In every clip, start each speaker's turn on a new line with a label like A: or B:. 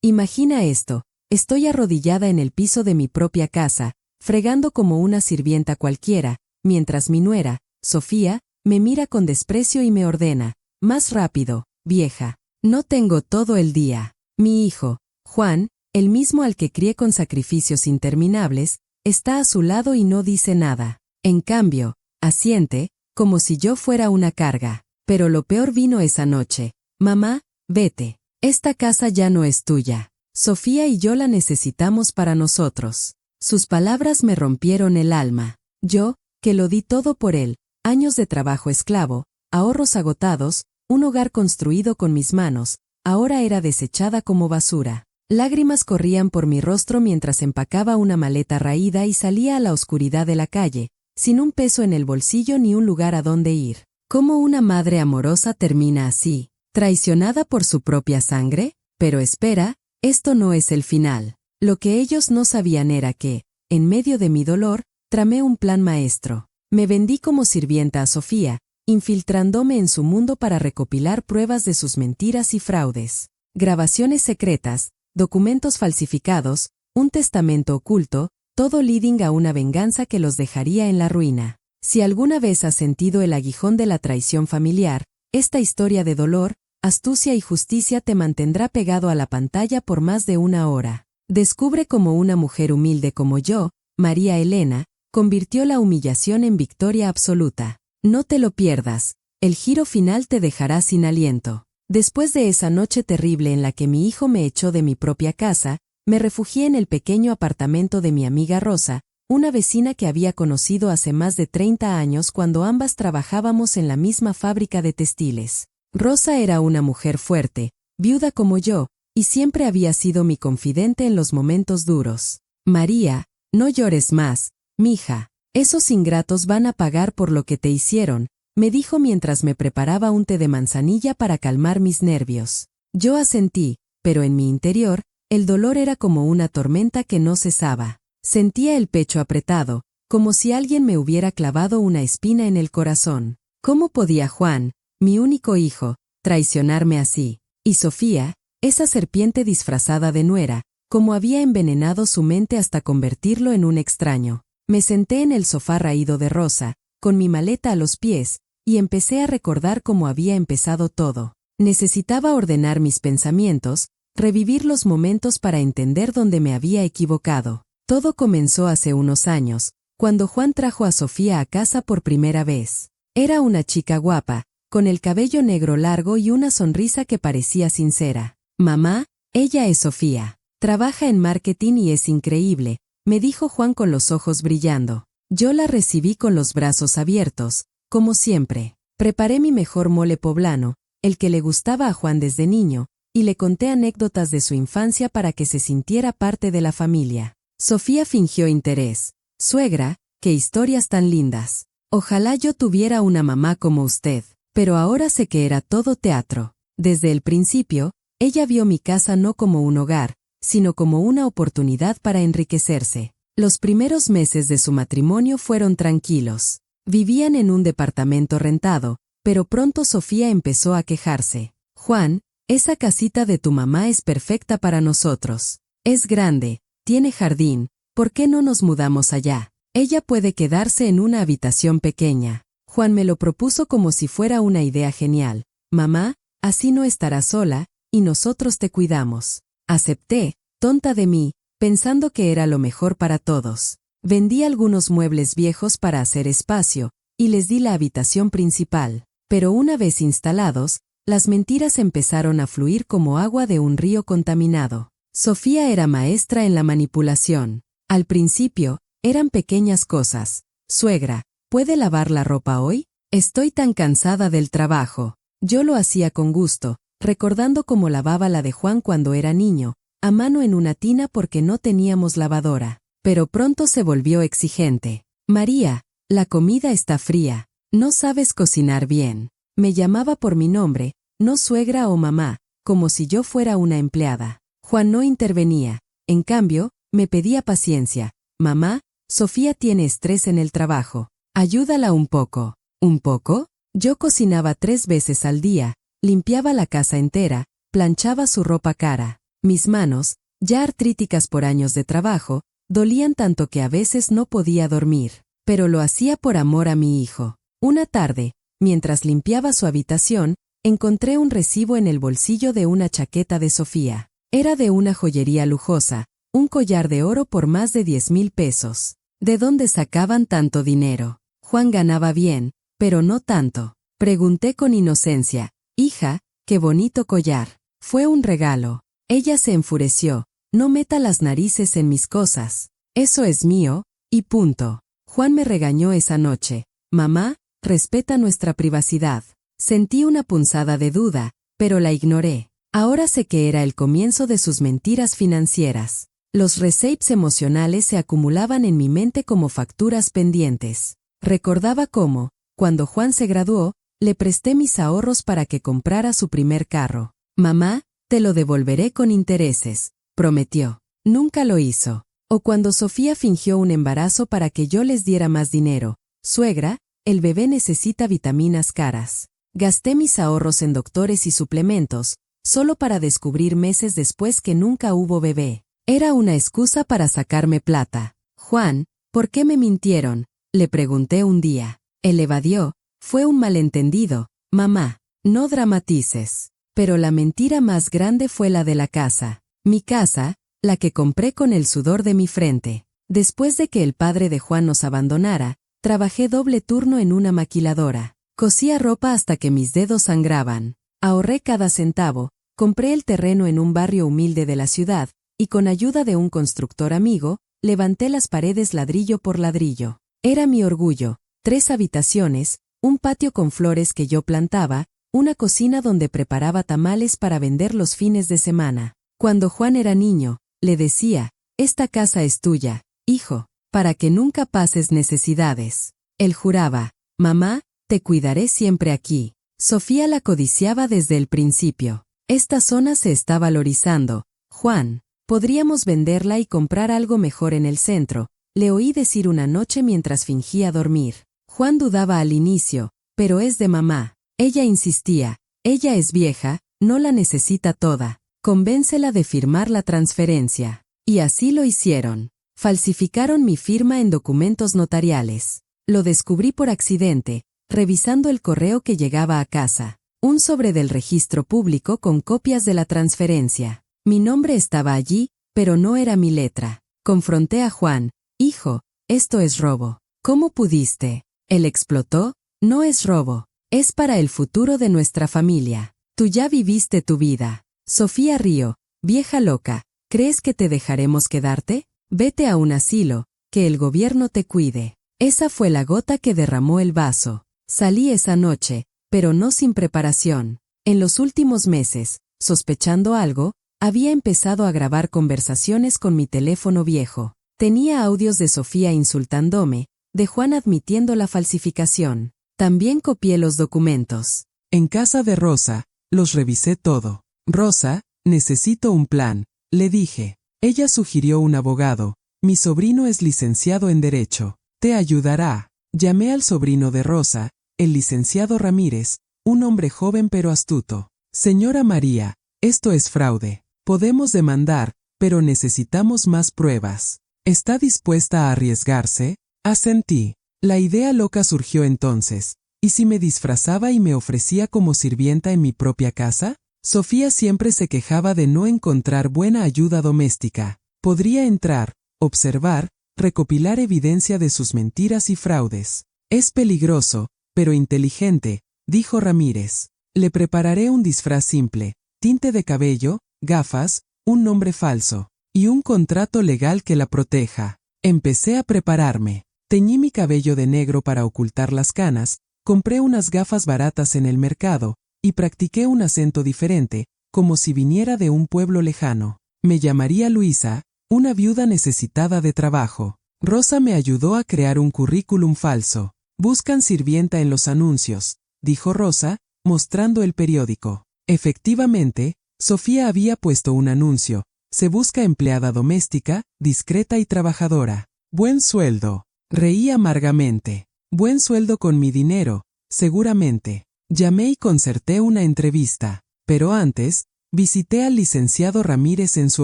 A: Imagina esto, estoy arrodillada en el piso de mi propia casa, fregando como una sirvienta cualquiera, mientras mi nuera, Sofía, me mira con desprecio y me ordena, más rápido, vieja. No tengo todo el día. Mi hijo, Juan, el mismo al que crié con sacrificios interminables, está a su lado y no dice nada. En cambio, asiente, como si yo fuera una carga. Pero lo peor vino esa noche. Mamá, vete. Esta casa ya no es tuya. Sofía y yo la necesitamos para nosotros. Sus palabras me rompieron el alma. Yo, que lo di todo por él, años de trabajo esclavo, ahorros agotados, un hogar construido con mis manos, ahora era desechada como basura. Lágrimas corrían por mi rostro mientras empacaba una maleta raída y salía a la oscuridad de la calle, sin un peso en el bolsillo ni un lugar a donde ir. ¿Cómo una madre amorosa termina así? ¿Traicionada por su propia sangre? Pero espera, esto no es el final. Lo que ellos no sabían era que, en medio de mi dolor, tramé un plan maestro. Me vendí como sirvienta a Sofía, infiltrándome en su mundo para recopilar pruebas de sus mentiras y fraudes. Grabaciones secretas, documentos falsificados, un testamento oculto, todo leading a una venganza que los dejaría en la ruina. Si alguna vez has sentido el aguijón de la traición familiar, esta historia de dolor, astucia y justicia te mantendrá pegado a la pantalla por más de una hora. Descubre cómo una mujer humilde como yo, María Elena, convirtió la humillación en victoria absoluta. No te lo pierdas, el giro final te dejará sin aliento. Después de esa noche terrible en la que mi hijo me echó de mi propia casa, me refugié en el pequeño apartamento de mi amiga Rosa, una vecina que había conocido hace más de 30 años cuando ambas trabajábamos en la misma fábrica de textiles. Rosa era una mujer fuerte, viuda como yo, y siempre había sido mi confidente en los momentos duros. María, no llores más, mija. Esos ingratos van a pagar por lo que te hicieron, me dijo mientras me preparaba un té de manzanilla para calmar mis nervios. Yo asentí, pero en mi interior, el dolor era como una tormenta que no cesaba. Sentía el pecho apretado, como si alguien me hubiera clavado una espina en el corazón. ¿Cómo podía Juan, mi único hijo, traicionarme así? Y Sofía, esa serpiente disfrazada de nuera, cómo había envenenado su mente hasta convertirlo en un extraño. Me senté en el sofá raído de Rosa, con mi maleta a los pies, y empecé a recordar cómo había empezado todo. Necesitaba ordenar mis pensamientos, revivir los momentos para entender dónde me había equivocado. Todo comenzó hace unos años, cuando Juan trajo a Sofía a casa por primera vez. Era una chica guapa, con el cabello negro largo y una sonrisa que parecía sincera. Mamá, ella es Sofía. Trabaja en marketing y es increíble, me dijo Juan con los ojos brillando. Yo la recibí con los brazos abiertos, como siempre. Preparé mi mejor mole poblano, el que le gustaba a Juan desde niño, y le conté anécdotas de su infancia para que se sintiera parte de la familia. Sofía fingió interés. Suegra, qué historias tan lindas. Ojalá yo tuviera una mamá como usted. Pero ahora sé que era todo teatro. Desde el principio, ella vio mi casa no como un hogar, sino como una oportunidad para enriquecerse. Los primeros meses de su matrimonio fueron tranquilos. Vivían en un departamento rentado, pero pronto Sofía empezó a quejarse. Juan, esa casita de tu mamá es perfecta para nosotros. Es grande, tiene jardín, ¿por qué no nos mudamos allá? Ella puede quedarse en una habitación pequeña. Juan me lo propuso como si fuera una idea genial. Mamá, así no estarás sola, y nosotros te cuidamos. Acepté, tonta de mí, pensando que era lo mejor para todos. Vendí algunos muebles viejos para hacer espacio, y les di la habitación principal. Pero una vez instalados, las mentiras empezaron a fluir como agua de un río contaminado. Sofía era maestra en la manipulación. Al principio, eran pequeñas cosas. Suegra, ¿puede lavar la ropa hoy? Estoy tan cansada del trabajo. Yo lo hacía con gusto, recordando cómo lavaba la de Juan cuando era niño, a mano en una tina porque no teníamos lavadora. Pero pronto se volvió exigente. María, la comida está fría. No sabes cocinar bien. Me llamaba por mi nombre, no suegra o mamá, como si yo fuera una empleada. Juan no intervenía. En cambio, me pedía paciencia. Mamá, Sofía tiene estrés en el trabajo. Ayúdala un poco. ¿Un poco? Yo cocinaba 3 veces al día, limpiaba la casa entera, planchaba su ropa cara. Mis manos, ya artríticas por años de trabajo, dolían tanto que a veces no podía dormir, pero lo hacía por amor a mi hijo. Una tarde, mientras limpiaba su habitación, encontré un recibo en el bolsillo de una chaqueta de Sofía. Era de una joyería lujosa, un collar de oro por más de 10,000 pesos. ¿De dónde sacaban tanto dinero? Juan ganaba bien, pero no tanto. Pregunté con inocencia. Hija, qué bonito collar. Fue un regalo. Ella se enfureció. No meta las narices en mis cosas. Eso es mío, y punto. Juan me regañó esa noche. Mamá, respeta nuestra privacidad. Sentí una punzada de duda, pero la ignoré. Ahora sé que era el comienzo de sus mentiras financieras. Los receipts emocionales se acumulaban en mi mente como facturas pendientes. Recordaba cómo, cuando Juan se graduó, le presté mis ahorros para que comprara su primer carro. Mamá, te lo devolveré con intereses, prometió. Nunca lo hizo. O cuando Sofía fingió un embarazo para que yo les diera más dinero. Suegra, el bebé necesita vitaminas caras. Gasté mis ahorros en doctores y suplementos, solo para descubrir meses después que nunca hubo bebé. Era una excusa para sacarme plata. Juan, ¿por qué me mintieron?, le pregunté un día. Él evadió. Fue un malentendido, mamá. No dramatices. Pero la mentira más grande fue la de la casa. Mi casa, la que compré con el sudor de mi frente. Después de que el padre de Juan nos abandonara, trabajé doble turno en una maquiladora. Cosía ropa hasta que mis dedos sangraban. Ahorré cada centavo, compré el terreno en un barrio humilde de la ciudad, y con ayuda de un constructor amigo, levanté las paredes ladrillo por ladrillo. Era mi orgullo. 3 habitaciones, un patio con flores que yo plantaba, una cocina donde preparaba tamales para vender los fines de semana. Cuando Juan era niño, le decía, esta casa es tuya, hijo, para que nunca pases necesidades. Él juraba, mamá, te cuidaré siempre aquí. Sofía la codiciaba desde el principio. Esta zona se está valorizando. Juan, podríamos venderla y comprar algo mejor en el centro, le oí decir una noche mientras fingía dormir. Juan dudaba al inicio, pero es de mamá. Ella insistía, ella es vieja, no la necesita toda. Convéncela de firmar la transferencia. Y así lo hicieron. Falsificaron mi firma en documentos notariales. Lo descubrí por accidente, revisando el correo que llegaba a casa. Un sobre del registro público con copias de la transferencia. Mi nombre estaba allí, pero no era mi letra. Confronté a Juan. Hijo, esto es robo. ¿Cómo pudiste? Él explotó. No es robo. Es para el futuro de nuestra familia. Tú ya viviste tu vida. Sofía rió. Vieja loca, ¿crees que te dejaremos quedarte? Vete a un asilo, que el gobierno te cuide. Esa fue la gota que derramó el vaso. Salí esa noche, pero no sin preparación. En los últimos meses, sospechando algo, había empezado a grabar conversaciones con mi teléfono viejo. Tenía audios de Sofía insultándome, de Juan admitiendo la falsificación. También copié los documentos.
B: En casa de Rosa, los revisé todo. Rosa, necesito un plan, le dije. Ella sugirió un abogado. Mi sobrino es licenciado en Derecho. Te ayudará. Llamé al sobrino de Rosa, el licenciado Ramírez, un hombre joven pero astuto. Señora María, esto es fraude. Podemos demandar, pero necesitamos más pruebas. ¿Está dispuesta a arriesgarse? Asentí. La idea loca surgió entonces. ¿Y si me disfrazaba y me ofrecía como sirvienta en mi propia casa? Sofía siempre se quejaba de no encontrar buena ayuda doméstica. Podría entrar, observar, recopilar evidencia de sus mentiras y fraudes. Es peligroso, pero inteligente, dijo Ramírez. Le prepararé un disfraz simple, tinte de cabello, gafas, un nombre falso, y un contrato legal que la proteja. Empecé a prepararme. Teñí mi cabello de negro para ocultar las canas, compré unas gafas baratas en el mercado, y practiqué un acento diferente, como si viniera de un pueblo lejano. Me llamaría Luisa, una viuda necesitada de trabajo. Rosa me ayudó a crear un currículum falso. Buscan sirvienta en los anuncios, dijo Rosa, mostrando el periódico. Efectivamente, Sofía había puesto un anuncio. Se busca empleada doméstica, discreta y trabajadora. Buen sueldo. Reí amargamente. Buen sueldo con mi dinero, seguramente. Llamé y concerté una entrevista. Pero antes, Visité al licenciado Ramírez en su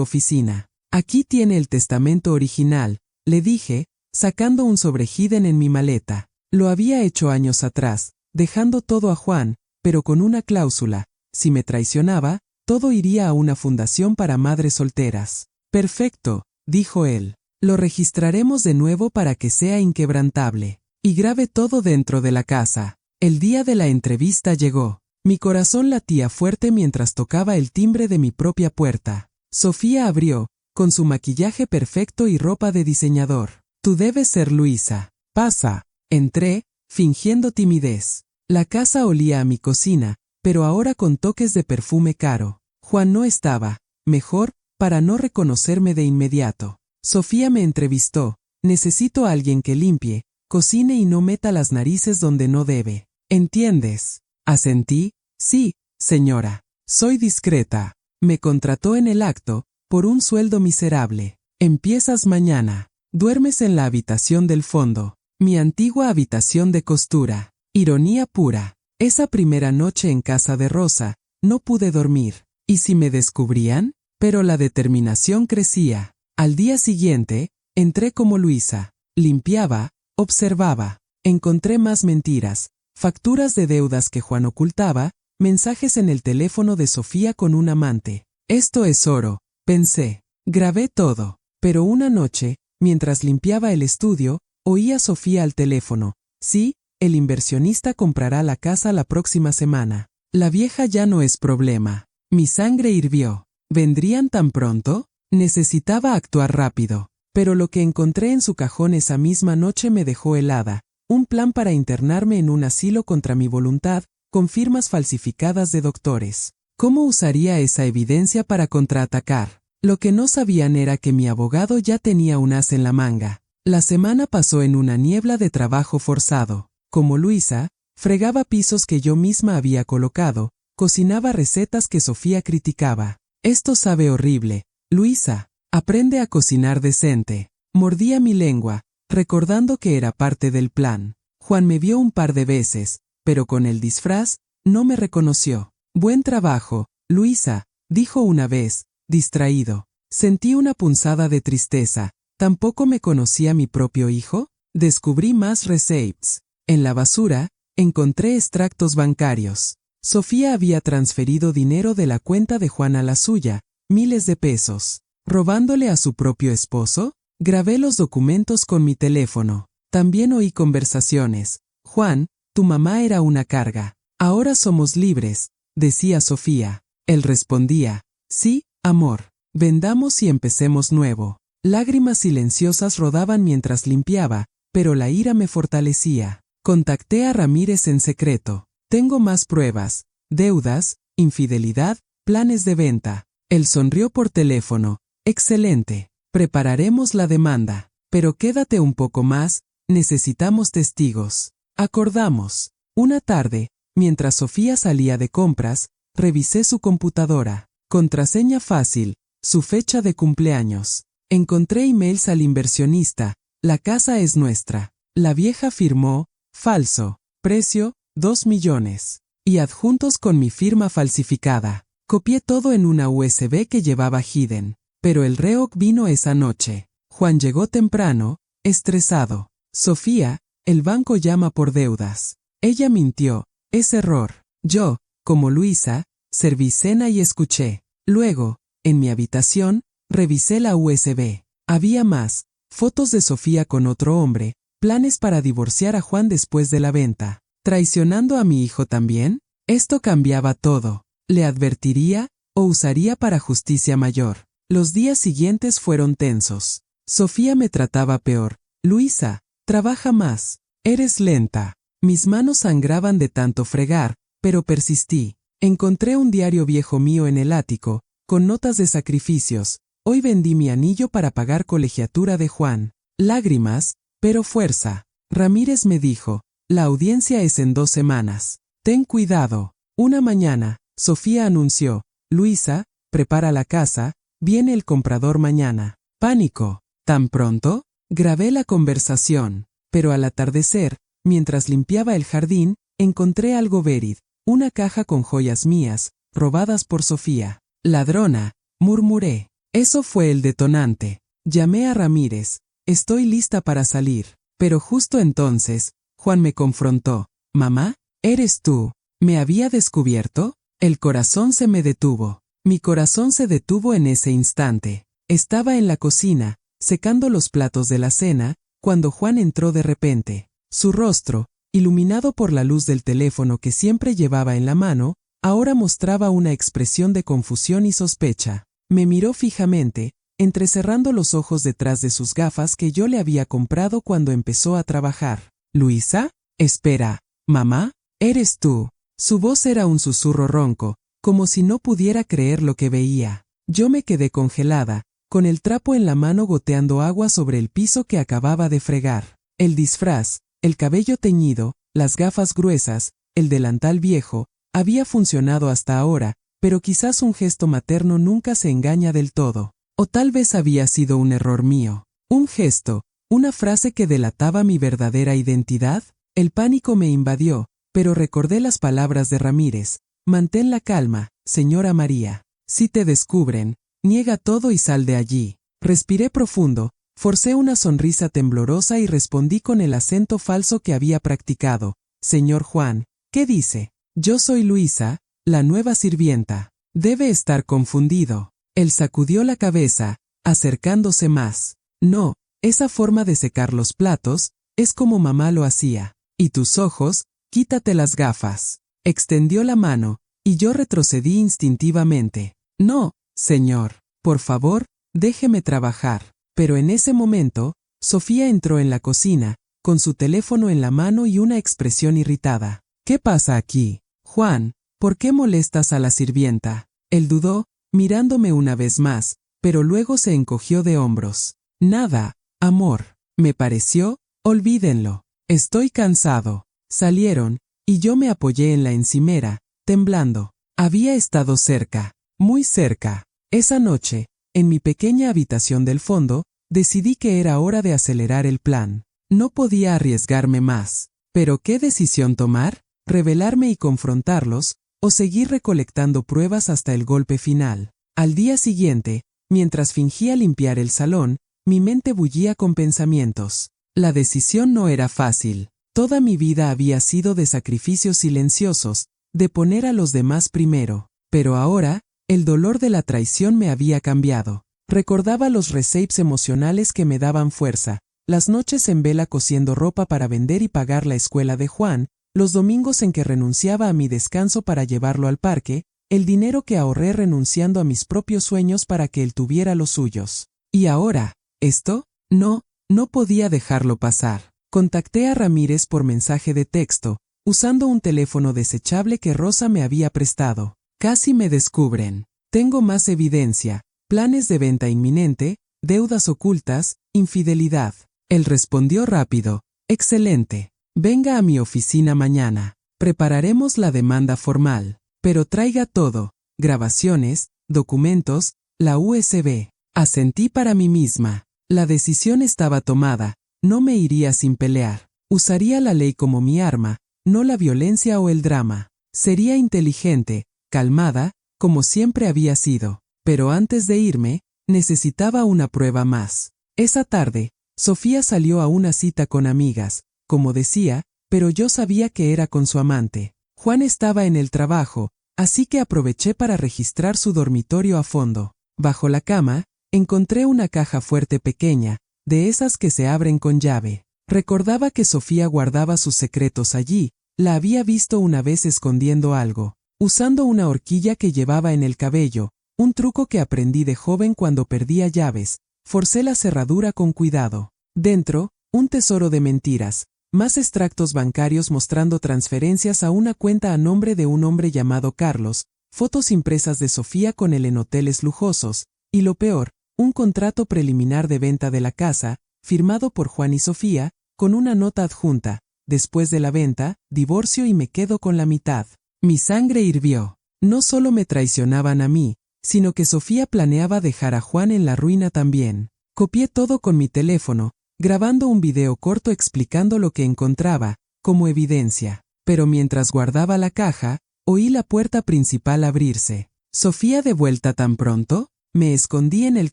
B: oficina. Aquí tiene el testamento original, le dije, sacando un sobrejíden en mi maleta. Lo había hecho años atrás, dejando todo a Juan, pero con una cláusula: si me traicionaba, todo iría a una fundación para madres solteras. Perfecto, dijo él. Lo registraremos de nuevo para que sea inquebrantable. Y grabé todo dentro de la casa. El día de la entrevista llegó. Mi corazón latía fuerte mientras tocaba el timbre de mi propia puerta. Sofía abrió, con su maquillaje perfecto y ropa de diseñador. Tú debes ser Luisa. Pasa. Entré, fingiendo timidez. La casa olía a mi cocina, pero ahora con toques de perfume caro. Juan no estaba, mejor, para no reconocerme de inmediato. Sofía me entrevistó. Necesito a alguien que limpie, cocine y no meta las narices donde no debe. ¿Entiendes? Asentí. Sí, señora. Soy discreta. Me contrató en el acto, por un sueldo miserable. Empiezas mañana. Duermes en la habitación del fondo. Mi antigua habitación de costura. Ironía pura. Esa primera noche en casa de Rosa, no pude dormir. ¿Y si me descubrían? Pero la determinación crecía. Al día siguiente, entré como Luisa. Limpiaba, observaba. Encontré más mentiras, facturas de deudas que Juan ocultaba, mensajes en el teléfono de Sofía con un amante. Esto es oro, pensé. Grabé todo. Pero una noche, mientras limpiaba el estudio, oí a Sofía al teléfono. Sí, el inversionista comprará la casa la próxima semana. La vieja ya no es problema. Mi sangre hirvió. ¿Vendrían tan pronto? Necesitaba actuar rápido. Pero lo que encontré en su cajón esa misma noche me dejó helada. Un plan para internarme en un asilo contra mi voluntad, con firmas falsificadas de doctores. ¿Cómo usaría esa evidencia para contraatacar? Lo que no sabían era que mi abogado ya tenía un as en la manga. La semana pasó en una niebla de trabajo forzado. Como Luisa, fregaba pisos que yo misma había colocado, cocinaba recetas que Sofía criticaba. Esto sabe horrible. Luisa, aprende a cocinar decente. Mordía mi lengua, recordando que era parte del plan. Juan me vio un par de veces, pero con el disfraz, no me reconoció. Buen trabajo, Luisa, dijo una vez, distraído. Sentí una punzada de tristeza. ¿Tampoco me conocía mi propio hijo? Descubrí más receipts. En la basura, encontré extractos bancarios. Sofía había transferido dinero de la cuenta de Juan a la suya, miles de pesos. ¿Robándole a su propio esposo? Grabé los documentos con mi teléfono. También oí conversaciones. Juan, tu mamá era una carga. Ahora somos libres, decía Sofía. Él respondía, sí, amor. Vendamos y empecemos nuevo. Lágrimas silenciosas rodaban mientras limpiaba, pero la ira me fortalecía. Contacté a Ramírez en secreto. Tengo más pruebas, deudas, infidelidad, planes de venta. Él sonrió por teléfono. Excelente. Prepararemos la demanda. Pero quédate un poco más, necesitamos testigos. Acordamos. Una tarde, mientras Sofía salía de compras, revisé su computadora. Contraseña fácil, su fecha de cumpleaños. Encontré emails al inversionista. La casa es nuestra. La vieja firmó, falso. Precio, 2 millones. Y adjuntos con mi firma falsificada. Copié todo en una USB que llevaba hidden. Pero el reo vino esa noche. Juan llegó temprano, estresado. Sofía, el banco llama por deudas. Ella mintió, es error. Yo, como Luisa, serví cena y escuché. Luego, en mi habitación, revisé la USB. Había más, fotos de Sofía con otro hombre, planes para divorciar a Juan después de la venta. ¿Traicionando a mi hijo también? Esto cambiaba todo. ¿Le advertiría, o usaría para justicia mayor? Los días siguientes fueron tensos. Sofía me trataba peor. Luisa, trabaja más. Eres lenta. Mis manos sangraban de tanto fregar, pero persistí. Encontré un diario viejo mío en el ático, con notas de sacrificios. Hoy vendí mi anillo para pagar colegiatura de Juan. Lágrimas, pero fuerza. Ramírez me dijo, la audiencia es en 2 semanas. Ten cuidado. Una mañana, Sofía anunció, Luisa, prepara la casa, viene el comprador mañana. Pánico. ¿Tan pronto? Grabé la conversación. Pero al atardecer, mientras limpiaba el jardín, encontré algo verid, una caja con joyas mías, robadas por Sofía. Ladrona, murmuré. Eso fue el detonante. Llamé a Ramírez. Estoy lista para salir. Pero justo entonces, Juan me confrontó. Mamá, ¿eres tú? ¿Me había descubierto? El corazón se me detuvo. Mi corazón se detuvo en ese instante. Estaba en la cocina, secando los platos de la cena, cuando Juan entró de repente. Su rostro, iluminado por la luz del teléfono que siempre llevaba en la mano, ahora mostraba una expresión de confusión y sospecha. Me miró fijamente, entrecerrando los ojos detrás de sus gafas que yo le había comprado cuando empezó a trabajar. «Luisa, espera, mamá, ¿eres tú?» Su voz era un susurro ronco, como si no pudiera creer lo que veía. Yo me quedé congelada, con el trapo en la mano goteando agua sobre el piso que acababa de fregar. El disfraz, el cabello teñido, las gafas gruesas, el delantal viejo, había funcionado hasta ahora, pero quizás un gesto materno nunca se engaña del todo. O tal vez había sido un error mío. Un gesto, una frase que delataba mi verdadera identidad. El pánico me invadió, pero recordé las palabras de Ramírez. Mantén la calma, señora María. Si te descubren, niega todo y sal de allí. Respiré profundo, forcé una sonrisa temblorosa y respondí con el acento falso que había practicado. Señor Juan, ¿qué dice? Yo soy Luisa, la nueva sirvienta. Debe estar confundido. Él sacudió la cabeza, acercándose más. No, esa forma de secar los platos, es como mamá lo hacía. Y tus ojos, quítate las gafas. Extendió la mano, y yo retrocedí instintivamente. No, señor, por favor, déjeme trabajar. Pero en ese momento, Sofía entró en la cocina, con su teléfono en la mano y una expresión irritada. ¿Qué pasa aquí? Juan, ¿por qué molestas a la sirvienta? Él dudó, mirándome una vez más, pero luego se encogió de hombros. Nada, amor, me pareció, olvídenlo. Estoy cansado. Salieron, y yo me apoyé en la encimera, temblando. Había estado cerca, muy cerca. Esa noche, en mi pequeña habitación del fondo, decidí que era hora de acelerar el plan. No podía arriesgarme más. ¿Pero qué decisión tomar? ¿Rebelarme y confrontarlos, o seguir recolectando pruebas hasta el golpe final? Al día siguiente, mientras fingía limpiar el salón, mi mente bullía con pensamientos. La decisión no era fácil. Toda mi vida había sido de sacrificios silenciosos, de poner a los demás primero. Pero ahora, el dolor de la traición me había cambiado. Recordaba los recapes emocionales que me daban fuerza, las noches en vela cosiendo ropa para vender y pagar la escuela de Juan, los domingos en que renunciaba a mi descanso para llevarlo al parque, el dinero que ahorré renunciando a mis propios sueños para que él tuviera los suyos. ¿Y ahora? ¿Esto? No podía dejarlo pasar. Contacté a Ramírez por mensaje de texto, usando un teléfono desechable que Rosa me había prestado. Casi me descubren. Tengo más evidencia, planes de venta inminente, deudas ocultas, infidelidad. Él respondió rápido. Excelente. Venga a mi oficina mañana. Prepararemos la demanda formal. Pero traiga todo, grabaciones, documentos, la USB. Asentí para mí misma. La decisión estaba tomada. No me iría sin pelear. Usaría la ley como mi arma, no la violencia o el drama. Sería inteligente, calmada, como siempre había sido. Pero antes de irme, necesitaba una prueba más. Esa tarde, Sofía salió a una cita con amigas, como decía, pero yo sabía que era con su amante. Juan estaba en el trabajo, así que aproveché para registrar su dormitorio a fondo. Bajo la cama, encontré una caja fuerte pequeña, de esas que se abren con llave. Recordaba que Sofía guardaba sus secretos allí, la había visto una vez escondiendo algo, usando una horquilla que llevaba en el cabello, un truco que aprendí de joven cuando perdía llaves. Forcé la cerradura con cuidado. Dentro, un tesoro de mentiras, más extractos bancarios mostrando transferencias a una cuenta a nombre de un hombre llamado Carlos, fotos impresas de Sofía con él en hoteles lujosos, y lo peor, un contrato preliminar de venta de la casa, firmado por Juan y Sofía, con una nota adjunta. Después de la venta, divorcio y me quedo con la mitad. Mi sangre hirvió. No solo me traicionaban a mí, sino que Sofía planeaba dejar a Juan en la ruina también. Copié todo con mi teléfono, grabando un video corto explicando lo que encontraba, como evidencia. Pero mientras guardaba la caja, oí la puerta principal abrirse. ¿Sofía de vuelta tan pronto? Me escondí en el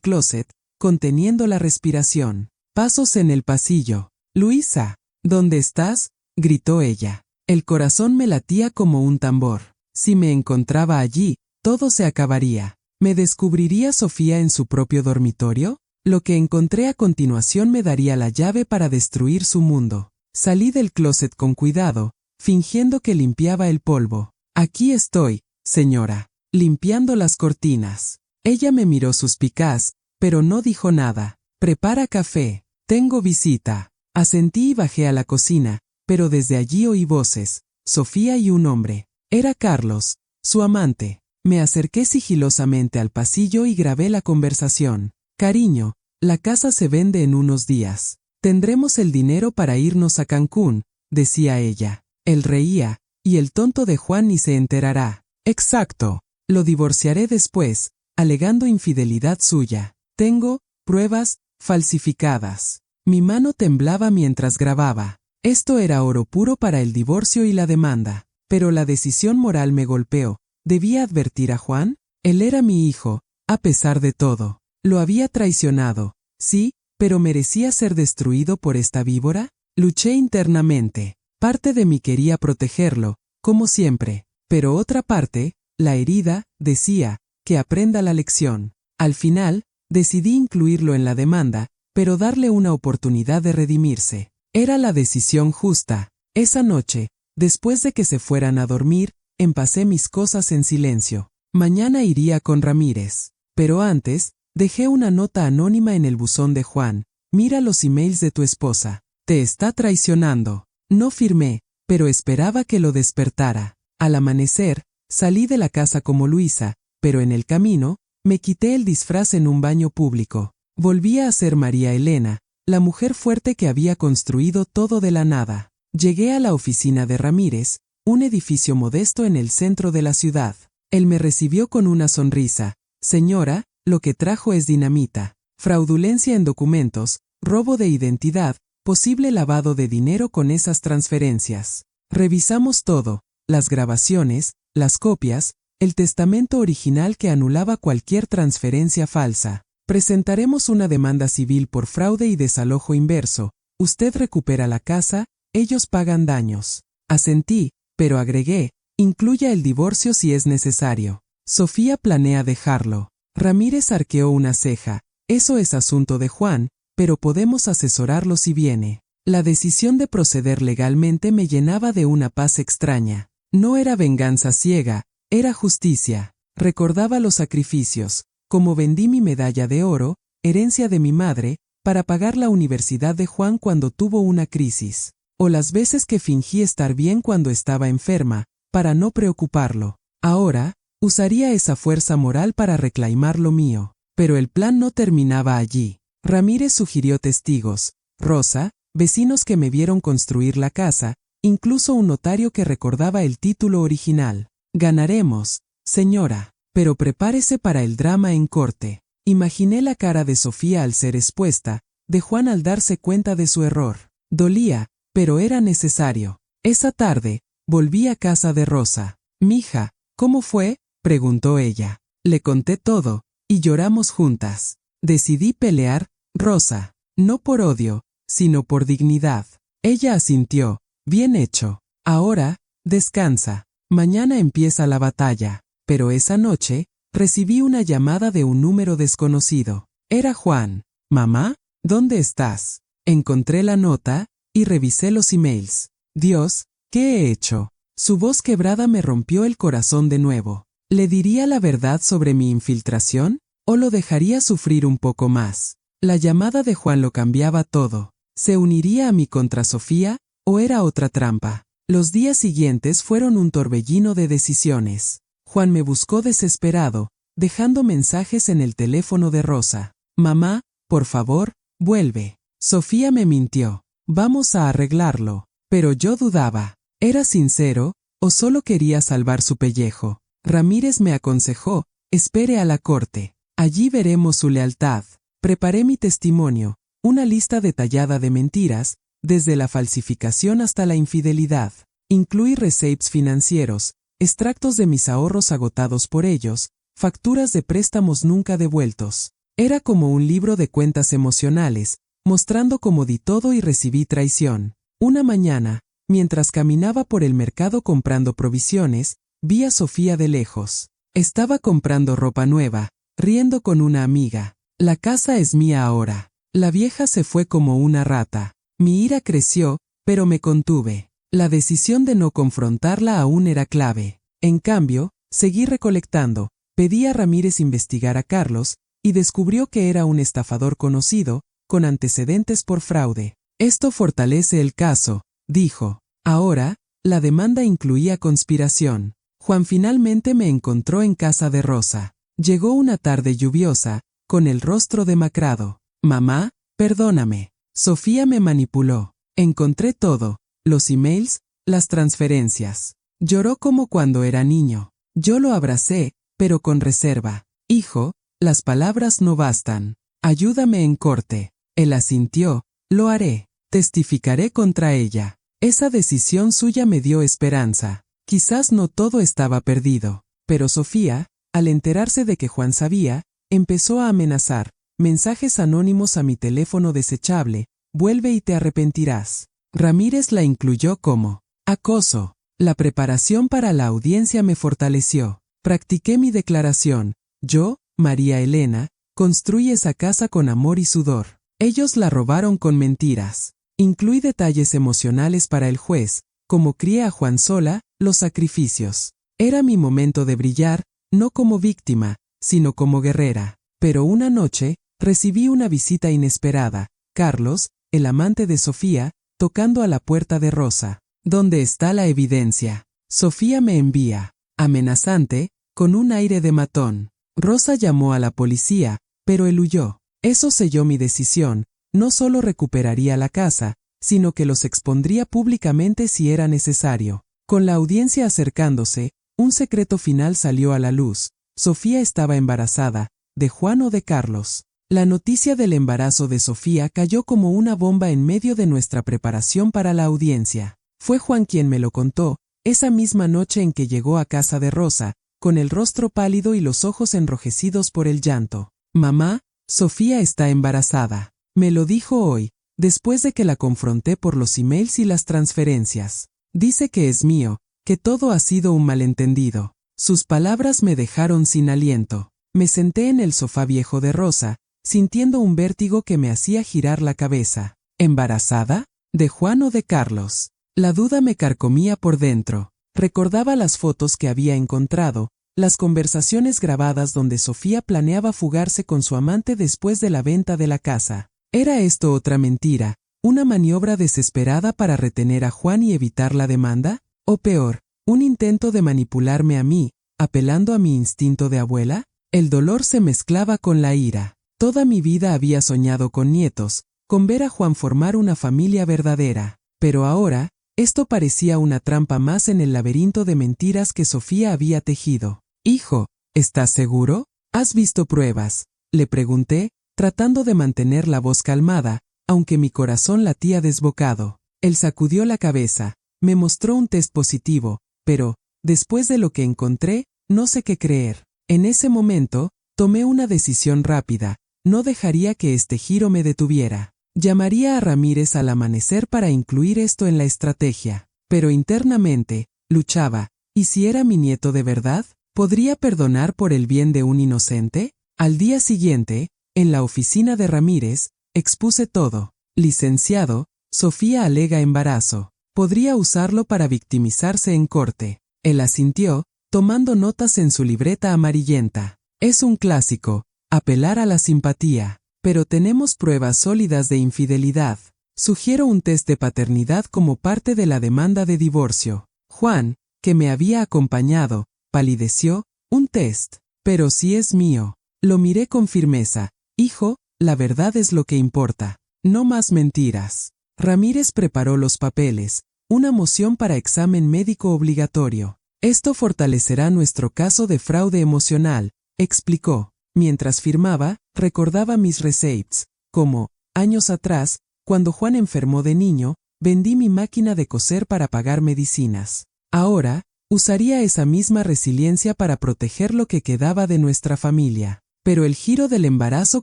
B: closet, conteniendo la respiración. Pasos en el pasillo. Luisa, ¿dónde estás?, gritó ella. El corazón me latía como un tambor. Si me encontraba allí, todo se acabaría. ¿Me descubriría Sofía en su propio dormitorio? Lo que encontré a continuación me daría la llave para destruir su mundo. Salí del closet con cuidado, fingiendo que limpiaba el polvo. Aquí estoy, señora, limpiando las cortinas. Ella me miró suspicaz, pero no dijo nada. Prepara café. Tengo visita. Asentí y bajé a la cocina, pero desde allí oí voces, Sofía y un hombre. Era Carlos, su amante. Me acerqué sigilosamente al pasillo y grabé la conversación. Cariño, la casa se vende en unos días. Tendremos el dinero para irnos a Cancún, decía ella. Él reía, y el tonto de Juan ni se enterará. Exacto. Lo divorciaré después, alegando infidelidad suya. Tengo pruebas falsificadas. Mi mano temblaba mientras grababa. Esto era oro puro para el divorcio y la demanda. Pero la decisión moral me golpeó. ¿Debía advertir a Juan? Él era mi hijo, a pesar de todo. Lo había traicionado, sí, pero ¿merecía ser destruido por esta víbora? Luché internamente. Parte de mí quería protegerlo, como siempre, pero otra parte, la herida, decía, que aprenda la lección. Al final, decidí incluirlo en la demanda, pero darle una oportunidad de redimirse. Era la decisión justa. Esa noche, después de que se fueran a dormir, empacé mis cosas en silencio. Mañana iría con Ramírez. Pero antes, dejé una nota anónima en el buzón de Juan. Mira los emails de tu esposa. Te está traicionando. No firmé, pero esperaba que lo despertara. Al amanecer, salí de la casa como Luisa, pero en el camino, me quité el disfraz en un baño público. Volvía a ser María Elena, la mujer fuerte que había construido todo de la nada. Llegué a la oficina de Ramírez, un edificio modesto en el centro de la ciudad. Él me recibió con una sonrisa. Señora, lo que trajo es dinamita. Fraudulencia en documentos, robo de identidad, posible lavado de dinero con esas transferencias. Revisamos todo, las grabaciones, las copias, el testamento original que anulaba cualquier transferencia falsa. Presentaremos una demanda civil por fraude y desalojo inverso. Usted recupera la casa, ellos pagan daños. Asentí, pero agregué, incluya el divorcio si es necesario. Sofía planea dejarlo. Ramírez arqueó una ceja. Eso es asunto de Juan, pero podemos asesorarlo si viene. La decisión de proceder legalmente me llenaba de una paz extraña. No era venganza ciega, era justicia. Recordaba los sacrificios, como vendí mi medalla de oro, herencia de mi madre, para pagar la universidad de Juan cuando tuvo una crisis. O las veces que fingí estar bien cuando estaba enferma, para no preocuparlo. Ahora, usaría esa fuerza moral para reclamar lo mío. Pero el plan no terminaba allí. Ramírez sugirió testigos, Rosa, vecinos que me vieron construir la casa, incluso un notario que recordaba el título original. Ganaremos, señora, pero prepárese para el drama en corte. Imaginé la cara de Sofía al ser expuesta, de Juan al darse cuenta de su error. Dolía, pero era necesario. Esa tarde, volví a casa de Rosa. Mija, ¿cómo fue?, preguntó ella. Le conté todo, y lloramos juntas. Decidí pelear, Rosa, no por odio, sino por dignidad. Ella asintió, bien hecho. Ahora, descansa. Mañana empieza la batalla. Pero esa noche, recibí una llamada de un número desconocido. Era Juan. Mamá, ¿dónde estás? Encontré la nota, y revisé los emails. Dios, ¿qué he hecho? Su voz quebrada me rompió el corazón de nuevo. ¿Le diría la verdad sobre mi infiltración? ¿O lo dejaría sufrir un poco más? La llamada de Juan lo cambiaba todo. ¿Se uniría a mí contra Sofía, o era otra trampa? Los días siguientes fueron un torbellino de decisiones. Juan me buscó desesperado, dejando mensajes en el teléfono de Rosa. Mamá, por favor, vuelve. Sofía me mintió. Vamos a arreglarlo. Pero yo dudaba. ¿Era sincero, o solo quería salvar su pellejo? Ramírez me aconsejó, espere a la corte. Allí veremos su lealtad. Preparé mi testimonio, una lista detallada de mentiras, desde la falsificación hasta la infidelidad. Incluí receipts financieros, extractos de mis ahorros agotados por ellos, facturas de préstamos nunca devueltos. Era como un libro de cuentas emocionales, mostrando cómo di todo y recibí traición. Una mañana, mientras caminaba por el mercado comprando provisiones, vi a Sofía de lejos. Estaba comprando ropa nueva, riendo con una amiga. La casa es mía ahora. La vieja se fue como una rata. Mi ira creció, pero me contuve. La decisión de no confrontarla aún era clave. En cambio, seguí recolectando. Pedí a Ramírez investigar a Carlos, y descubrió que era un estafador conocido, con antecedentes por fraude. Esto fortalece el caso, dijo. Ahora, la demanda incluía conspiración. Juan finalmente me encontró en casa de Rosa. Llegó una tarde lluviosa, con el rostro demacrado. Mamá, perdóname. Sofía me manipuló. Encontré todo, los emails, las transferencias. Lloró como cuando era niño. Yo lo abracé, pero con reserva. Hijo, las palabras no bastan. Ayúdame en corte. Él asintió. Lo haré. Testificaré contra ella. Esa decisión suya me dio esperanza. Quizás no todo estaba perdido. Pero Sofía, al enterarse de que Juan sabía, empezó a amenazar. Mensajes anónimos a mi teléfono desechable. Vuelve y te arrepentirás. Ramírez la incluyó como acoso. La preparación para la audiencia me fortaleció. Practiqué mi declaración. Yo, María Elena, construí esa casa con amor y sudor. Ellos la robaron con mentiras. Incluí detalles emocionales para el juez, como crié a Juan sola, los sacrificios. Era mi momento de brillar, no como víctima, sino como guerrera. Pero una noche, recibí una visita inesperada. Carlos, el amante de Sofía, tocando a la puerta de Rosa. ¿Dónde está la evidencia? Sofía me envía. Amenazante, con un aire de matón. Rosa llamó a la policía, pero él huyó. Eso selló mi decisión. No solo recuperaría la casa, sino que los expondría públicamente si era necesario. Con la audiencia acercándose, un secreto final salió a la luz. Sofía estaba embarazada, de Juan o de Carlos. La noticia del embarazo de Sofía cayó como una bomba en medio de nuestra preparación para la audiencia. Fue Juan quien me lo contó, esa misma noche en que llegó a casa de Rosa, con el rostro pálido y los ojos enrojecidos por el llanto. Mamá, Sofía está embarazada. Me lo dijo hoy, después de que la confronté por los emails y las transferencias. Dice que es mío, que todo ha sido un malentendido. Sus palabras me dejaron sin aliento. Me senté en el sofá viejo de Rosa, sintiendo un vértigo que me hacía girar la cabeza. ¿Embarazada? ¿De Juan o de Carlos? La duda me carcomía por dentro. Recordaba las fotos que había encontrado, las conversaciones grabadas donde Sofía planeaba fugarse con su amante después de la venta de la casa. ¿Era esto otra mentira, una maniobra desesperada para retener a Juan y evitar la demanda? ¿O peor, un intento de manipularme a mí, apelando a mi instinto de abuela? El dolor se mezclaba con la ira. Toda mi vida había soñado con nietos, con ver a Juan formar una familia verdadera. Pero ahora, esto parecía una trampa más en el laberinto de mentiras que Sofía había tejido. Hijo, ¿estás seguro? ¿Has visto pruebas? Le pregunté, tratando de mantener la voz calmada, aunque mi corazón latía desbocado. Él sacudió la cabeza, me mostró un test positivo, pero, después de lo que encontré, no sé qué creer. En ese momento, tomé una decisión rápida, no dejaría que este giro me detuviera. Llamaría a Ramírez al amanecer para incluir esto en la estrategia. Pero internamente, luchaba, ¿y si era mi nieto de verdad? ¿Podría perdonar por el bien de un inocente? Al día siguiente, en la oficina de Ramírez, expuse todo. Licenciado, Sofía alega embarazo. Podría usarlo para victimizarse en corte. Él asintió, tomando notas en su libreta amarillenta. Es un clásico, apelar a la simpatía. Pero tenemos pruebas sólidas de infidelidad. Sugiero un test de paternidad como parte de la demanda de divorcio. Juan, que me había acompañado, palideció. Un test. Pero si es mío. Lo miré con firmeza. Hijo, la verdad es lo que importa. No más mentiras. Ramírez preparó los papeles, una moción para examen médico obligatorio. Esto fortalecerá nuestro caso de fraude emocional, explicó. Mientras firmaba, recordaba mis receipts, como, años atrás, cuando Juan enfermó de niño, vendí mi máquina de coser para pagar medicinas. Ahora, Usaría esa misma resiliencia para proteger lo que quedaba de nuestra familia. Pero el giro del embarazo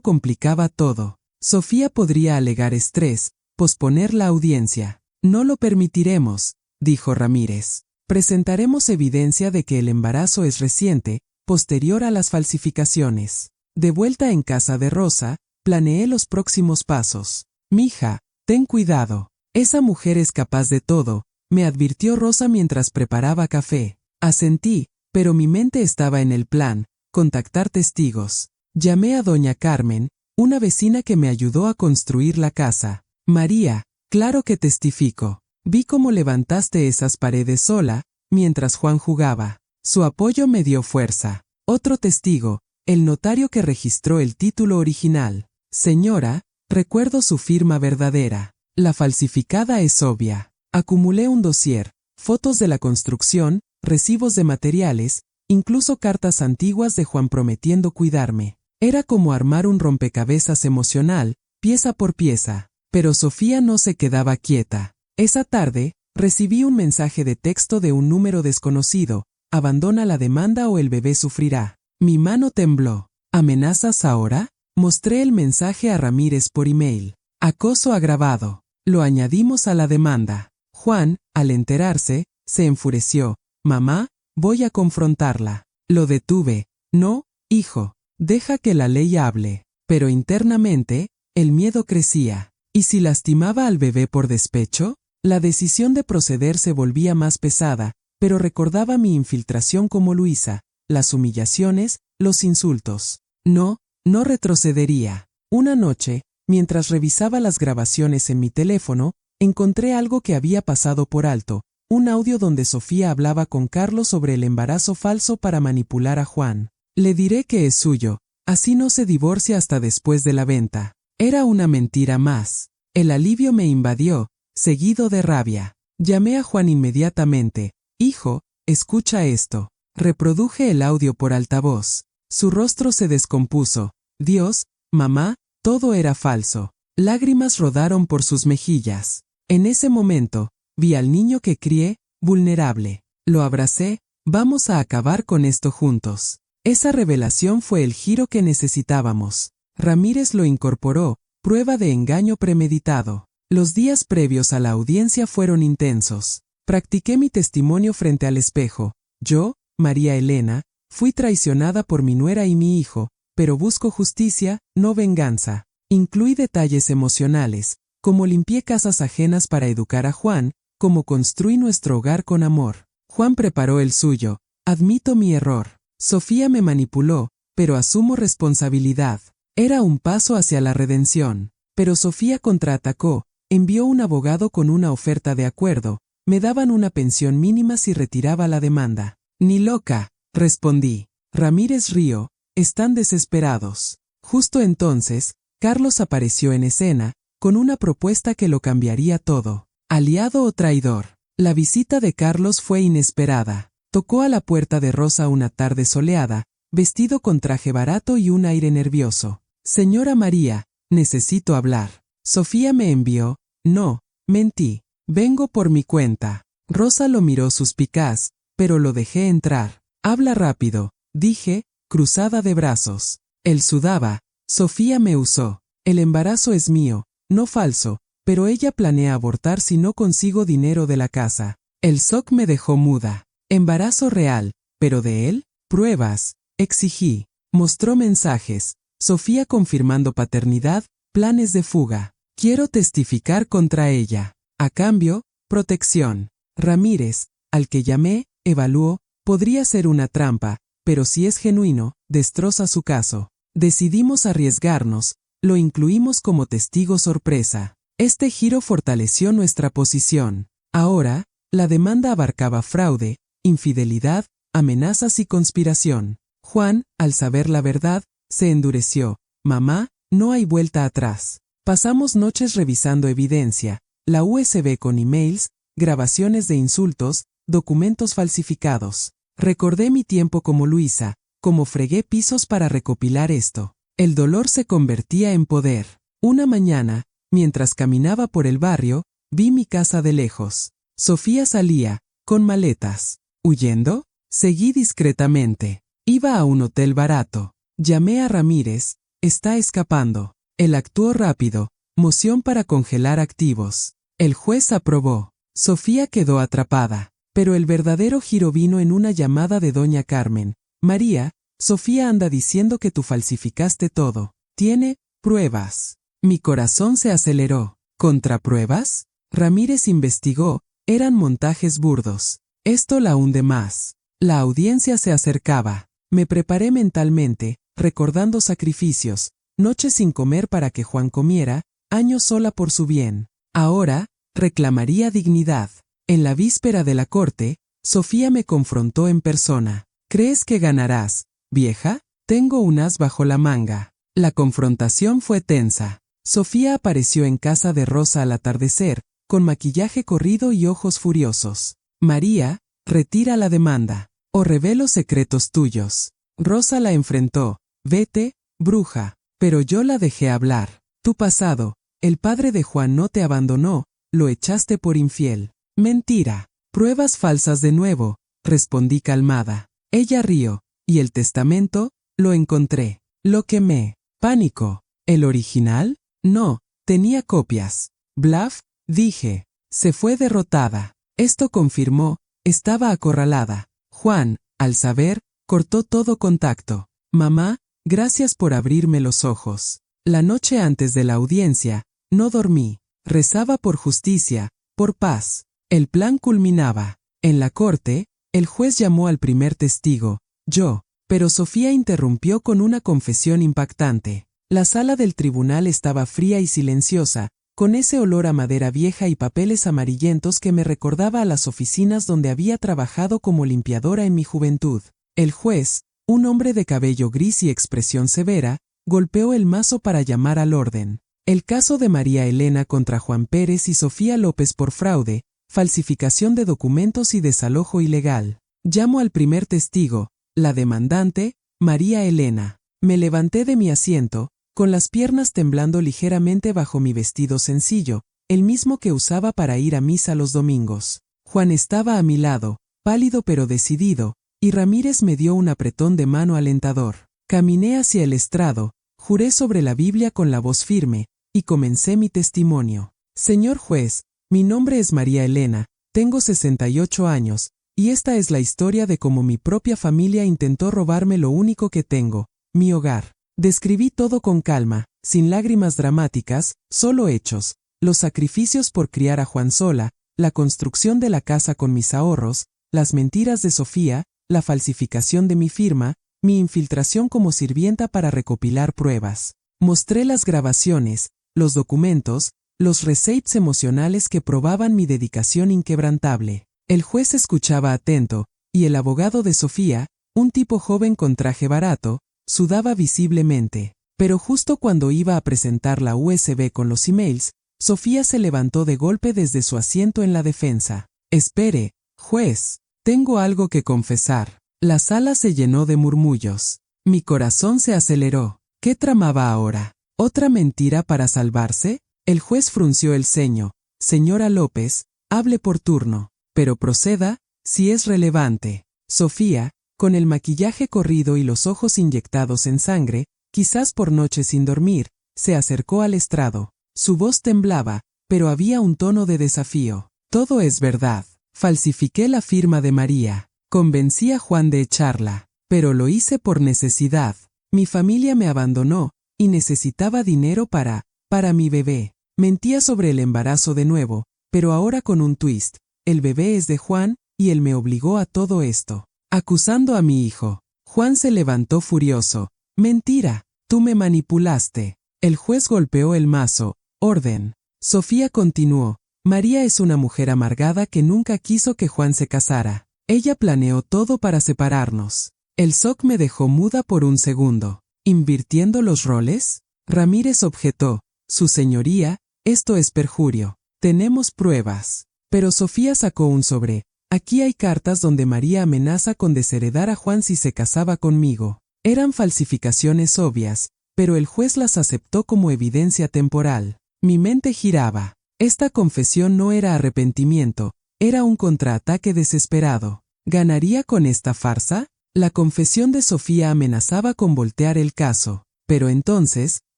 B: complicaba todo. Sofía podría alegar estrés, posponer la audiencia. No lo permitiremos, dijo Ramírez. Presentaremos evidencia de que el embarazo es reciente, posterior a las falsificaciones. De vuelta en casa de Rosa, planeé los próximos pasos. Mija, ten cuidado. Esa mujer es capaz de todo, me advirtió Rosa mientras preparaba café. Asentí, pero mi mente estaba en el plan, contactar testigos. Llamé a doña Carmen, una vecina que me ayudó a construir la casa. María, claro que testifico. Vi cómo levantaste esas paredes sola, mientras Juan jugaba. Su apoyo me dio fuerza. Otro testigo, el notario que registró el título original. Señora, recuerdo su firma verdadera. La falsificada es obvia. Acumulé un dossier, fotos de la construcción, recibos de materiales, incluso cartas antiguas de Juan prometiendo cuidarme. Era como armar un rompecabezas emocional, pieza por pieza. Pero Sofía no se quedaba quieta. Esa tarde, recibí un mensaje de texto de un número desconocido. Abandona la demanda o el bebé sufrirá. Mi mano tembló. ¿Amenazas ahora? Mostré el mensaje a Ramírez por email. Acoso agravado. Lo añadimos a la demanda. Juan, al enterarse, se enfureció. Mamá, voy a confrontarla. Lo detuve. No, hijo, deja que la ley hable. Pero internamente, el miedo crecía. ¿Y si lastimaba al bebé por despecho? La decisión de proceder se volvía más pesada, pero recordaba mi infiltración como Luisa, las humillaciones, los insultos. No retrocedería. Una noche, mientras revisaba las grabaciones en mi teléfono, encontré algo que había pasado por alto, un audio donde Sofía hablaba con Carlos sobre el embarazo falso para manipular a Juan. Le diré que es suyo, así no se divorcia hasta después de la venta. Era una mentira más. El alivio me invadió, seguido de rabia. Llamé a Juan inmediatamente. Hijo, escucha esto. Reproduje el audio por altavoz. Su rostro se descompuso. Dios, mamá, todo era falso. Lágrimas rodaron por sus mejillas. En ese momento, vi al niño que crié, vulnerable. Lo abracé, vamos a acabar con esto juntos. Esa revelación fue el giro que necesitábamos. Ramírez lo incorporó, prueba de engaño premeditado. Los días previos a la audiencia fueron intensos. Practiqué mi testimonio frente al espejo. Yo, María Elena, fui traicionada por mi nuera y mi hijo, pero busco justicia, no venganza. Incluí detalles emocionales, como limpié casas ajenas para educar a Juan, como construí nuestro hogar con amor. Juan preparó el suyo. Admito mi error. Sofía me manipuló, pero asumo responsabilidad. Era un paso hacia la redención. Pero Sofía contraatacó, envió un abogado con una oferta de acuerdo, me daban una pensión mínima si retiraba la demanda. Ni loca, respondí. Ramírez rió, están desesperados. Justo entonces, Carlos apareció en escena, con una propuesta que lo cambiaría todo. ¿Aliado o traidor? La visita de Carlos fue inesperada. Tocó a la puerta de Rosa una tarde soleada, vestido con traje barato y un aire nervioso. Señora María, necesito hablar. Sofía me envió. No, mentí. Vengo por mi cuenta. Rosa lo miró suspicaz, pero lo dejé entrar. Habla rápido, dije, cruzada de brazos. Él sudaba. Sofía me usó. El embarazo es mío, no falso, pero ella planea abortar si no consigo dinero de la casa. El shock me dejó muda. Embarazo real, pero de él, pruebas, exigí. Mostró mensajes. Sofía confirmando paternidad, planes de fuga. Quiero testificar contra ella. A cambio, protección. Ramírez, al que llamé, evaluó, podría ser una trampa, pero si es genuino, destroza su caso. Decidimos arriesgarnos, lo incluimos como testigo sorpresa. Este giro fortaleció nuestra posición. Ahora, la demanda abarcaba fraude, infidelidad, amenazas y conspiración. Juan, al saber la verdad, se endureció. Mamá, no hay vuelta atrás. Pasamos noches revisando evidencia, la USB con emails, grabaciones de insultos, documentos falsificados. Recordé mi tiempo como Luisa, como fregué pisos para recopilar esto. El dolor se convertía en poder. Una mañana, mientras caminaba por el barrio, vi mi casa de lejos. Sofía salía, con maletas. ¿Huyendo? Seguí discretamente. Iba a un hotel barato. Llamé a Ramírez. Está escapando. Él actuó rápido. Moción para congelar activos. El juez aprobó. Sofía quedó atrapada. Pero el verdadero giro vino en una llamada de doña Carmen. María, Sofía anda diciendo que tú falsificaste todo. Tiene pruebas. Mi corazón se aceleró. ¿Contrapruebas? Ramírez investigó. Eran montajes burdos. Esto la hunde más. La audiencia se acercaba. Me preparé mentalmente, recordando sacrificios, noches sin comer para que Juan comiera, años sola por su bien. Ahora, reclamaría dignidad. En la víspera de la corte, Sofía me confrontó en persona. ¿Crees que ganarás, vieja? Tengo un as bajo la manga. La confrontación fue tensa. Sofía apareció en casa de Rosa al atardecer, con maquillaje corrido y ojos furiosos. María, retira la demanda, o revelo secretos tuyos. Rosa la enfrentó. Vete, bruja. Pero yo la dejé hablar. Tu pasado, el padre de Juan no te abandonó, lo echaste por infiel. Mentira. Pruebas falsas de nuevo, respondí calmada. Ella rió. ¿Y el testamento? Lo encontré. Lo quemé. Pánico. ¿El original? No, tenía copias. Bluff, dije. Se fue derrotada. Esto confirmó, estaba acorralada. Juan, al saber, cortó todo contacto. Mamá, gracias por abrirme los ojos. La noche antes de la audiencia, no dormí. Rezaba por justicia, por paz. El plan culminaba. En la corte, el juez llamó al primer testigo, yo, pero Sofía interrumpió con una confesión impactante. La sala del tribunal estaba fría y silenciosa, con ese olor a madera vieja y papeles amarillentos que me recordaba a las oficinas donde había trabajado como limpiadora en mi juventud. El juez, un hombre de cabello gris y expresión severa, golpeó el mazo para llamar al orden. El caso de María Elena contra Juan Pérez y Sofía López por fraude, falsificación de documentos y desalojo ilegal. Llamo al primer testigo, la demandante, María Elena. Me levanté de mi asiento, con las piernas temblando ligeramente bajo mi vestido sencillo, el mismo que usaba para ir a misa los domingos. Juan estaba a mi lado, pálido pero decidido, y Ramírez me dio un apretón de mano alentador. Caminé hacia el estrado, juré sobre la Biblia con la voz firme, y comencé mi testimonio. Señor juez, mi nombre es María Elena, tengo 68 años, y esta es la historia de cómo mi propia familia intentó robarme lo único que tengo, mi hogar. Describí todo con calma, sin lágrimas dramáticas, solo hechos, los sacrificios por criar a Juan sola, la construcción de la casa con mis ahorros, las mentiras de Sofía, la falsificación de mi firma, mi infiltración como sirvienta para recopilar pruebas. Mostré las grabaciones, los documentos, los receipts emocionales que probaban mi dedicación inquebrantable. El juez escuchaba atento, y el abogado de Sofía, un tipo joven con traje barato, sudaba visiblemente. Pero justo cuando iba a presentar la USB con los emails, Sofía se levantó de golpe desde su asiento en la defensa. Espere, juez, tengo algo que confesar. La sala se llenó de murmullos. Mi corazón se aceleró. ¿Qué tramaba ahora? ¿Otra mentira para salvarse? El juez frunció el ceño. Señora López, hable por turno, pero proceda, si es relevante. Sofía, con el maquillaje corrido y los ojos inyectados en sangre, quizás por noches sin dormir, se acercó al estrado. Su voz temblaba, pero había un tono de desafío. Todo es verdad. Falsifiqué la firma de María. Convencí a Juan de echarla, pero lo hice por necesidad. Mi familia me abandonó, y necesitaba dinero para mi bebé. Mentía sobre el embarazo de nuevo, pero ahora con un twist. El bebé es de Juan, y él me obligó a todo esto. Acusando a mi hijo. Juan se levantó furioso. Mentira, tú me manipulaste. El juez golpeó el mazo. Orden. Sofía continuó. María es una mujer amargada que nunca quiso que Juan se casara. Ella planeó todo para separarnos. El shock me dejó muda por un segundo. ¿Invirtiendo los roles? Ramírez objetó. Su señoría, esto es perjurio. Tenemos pruebas. Pero Sofía sacó un sobre. Aquí hay cartas donde María amenaza con desheredar a Juan si se casaba conmigo. Eran falsificaciones obvias, pero el juez las aceptó como evidencia temporal. Mi mente giraba. Esta confesión no era arrepentimiento, era un contraataque desesperado. ¿Ganaría con esta farsa? La confesión de Sofía amenazaba con voltear el caso, pero entonces,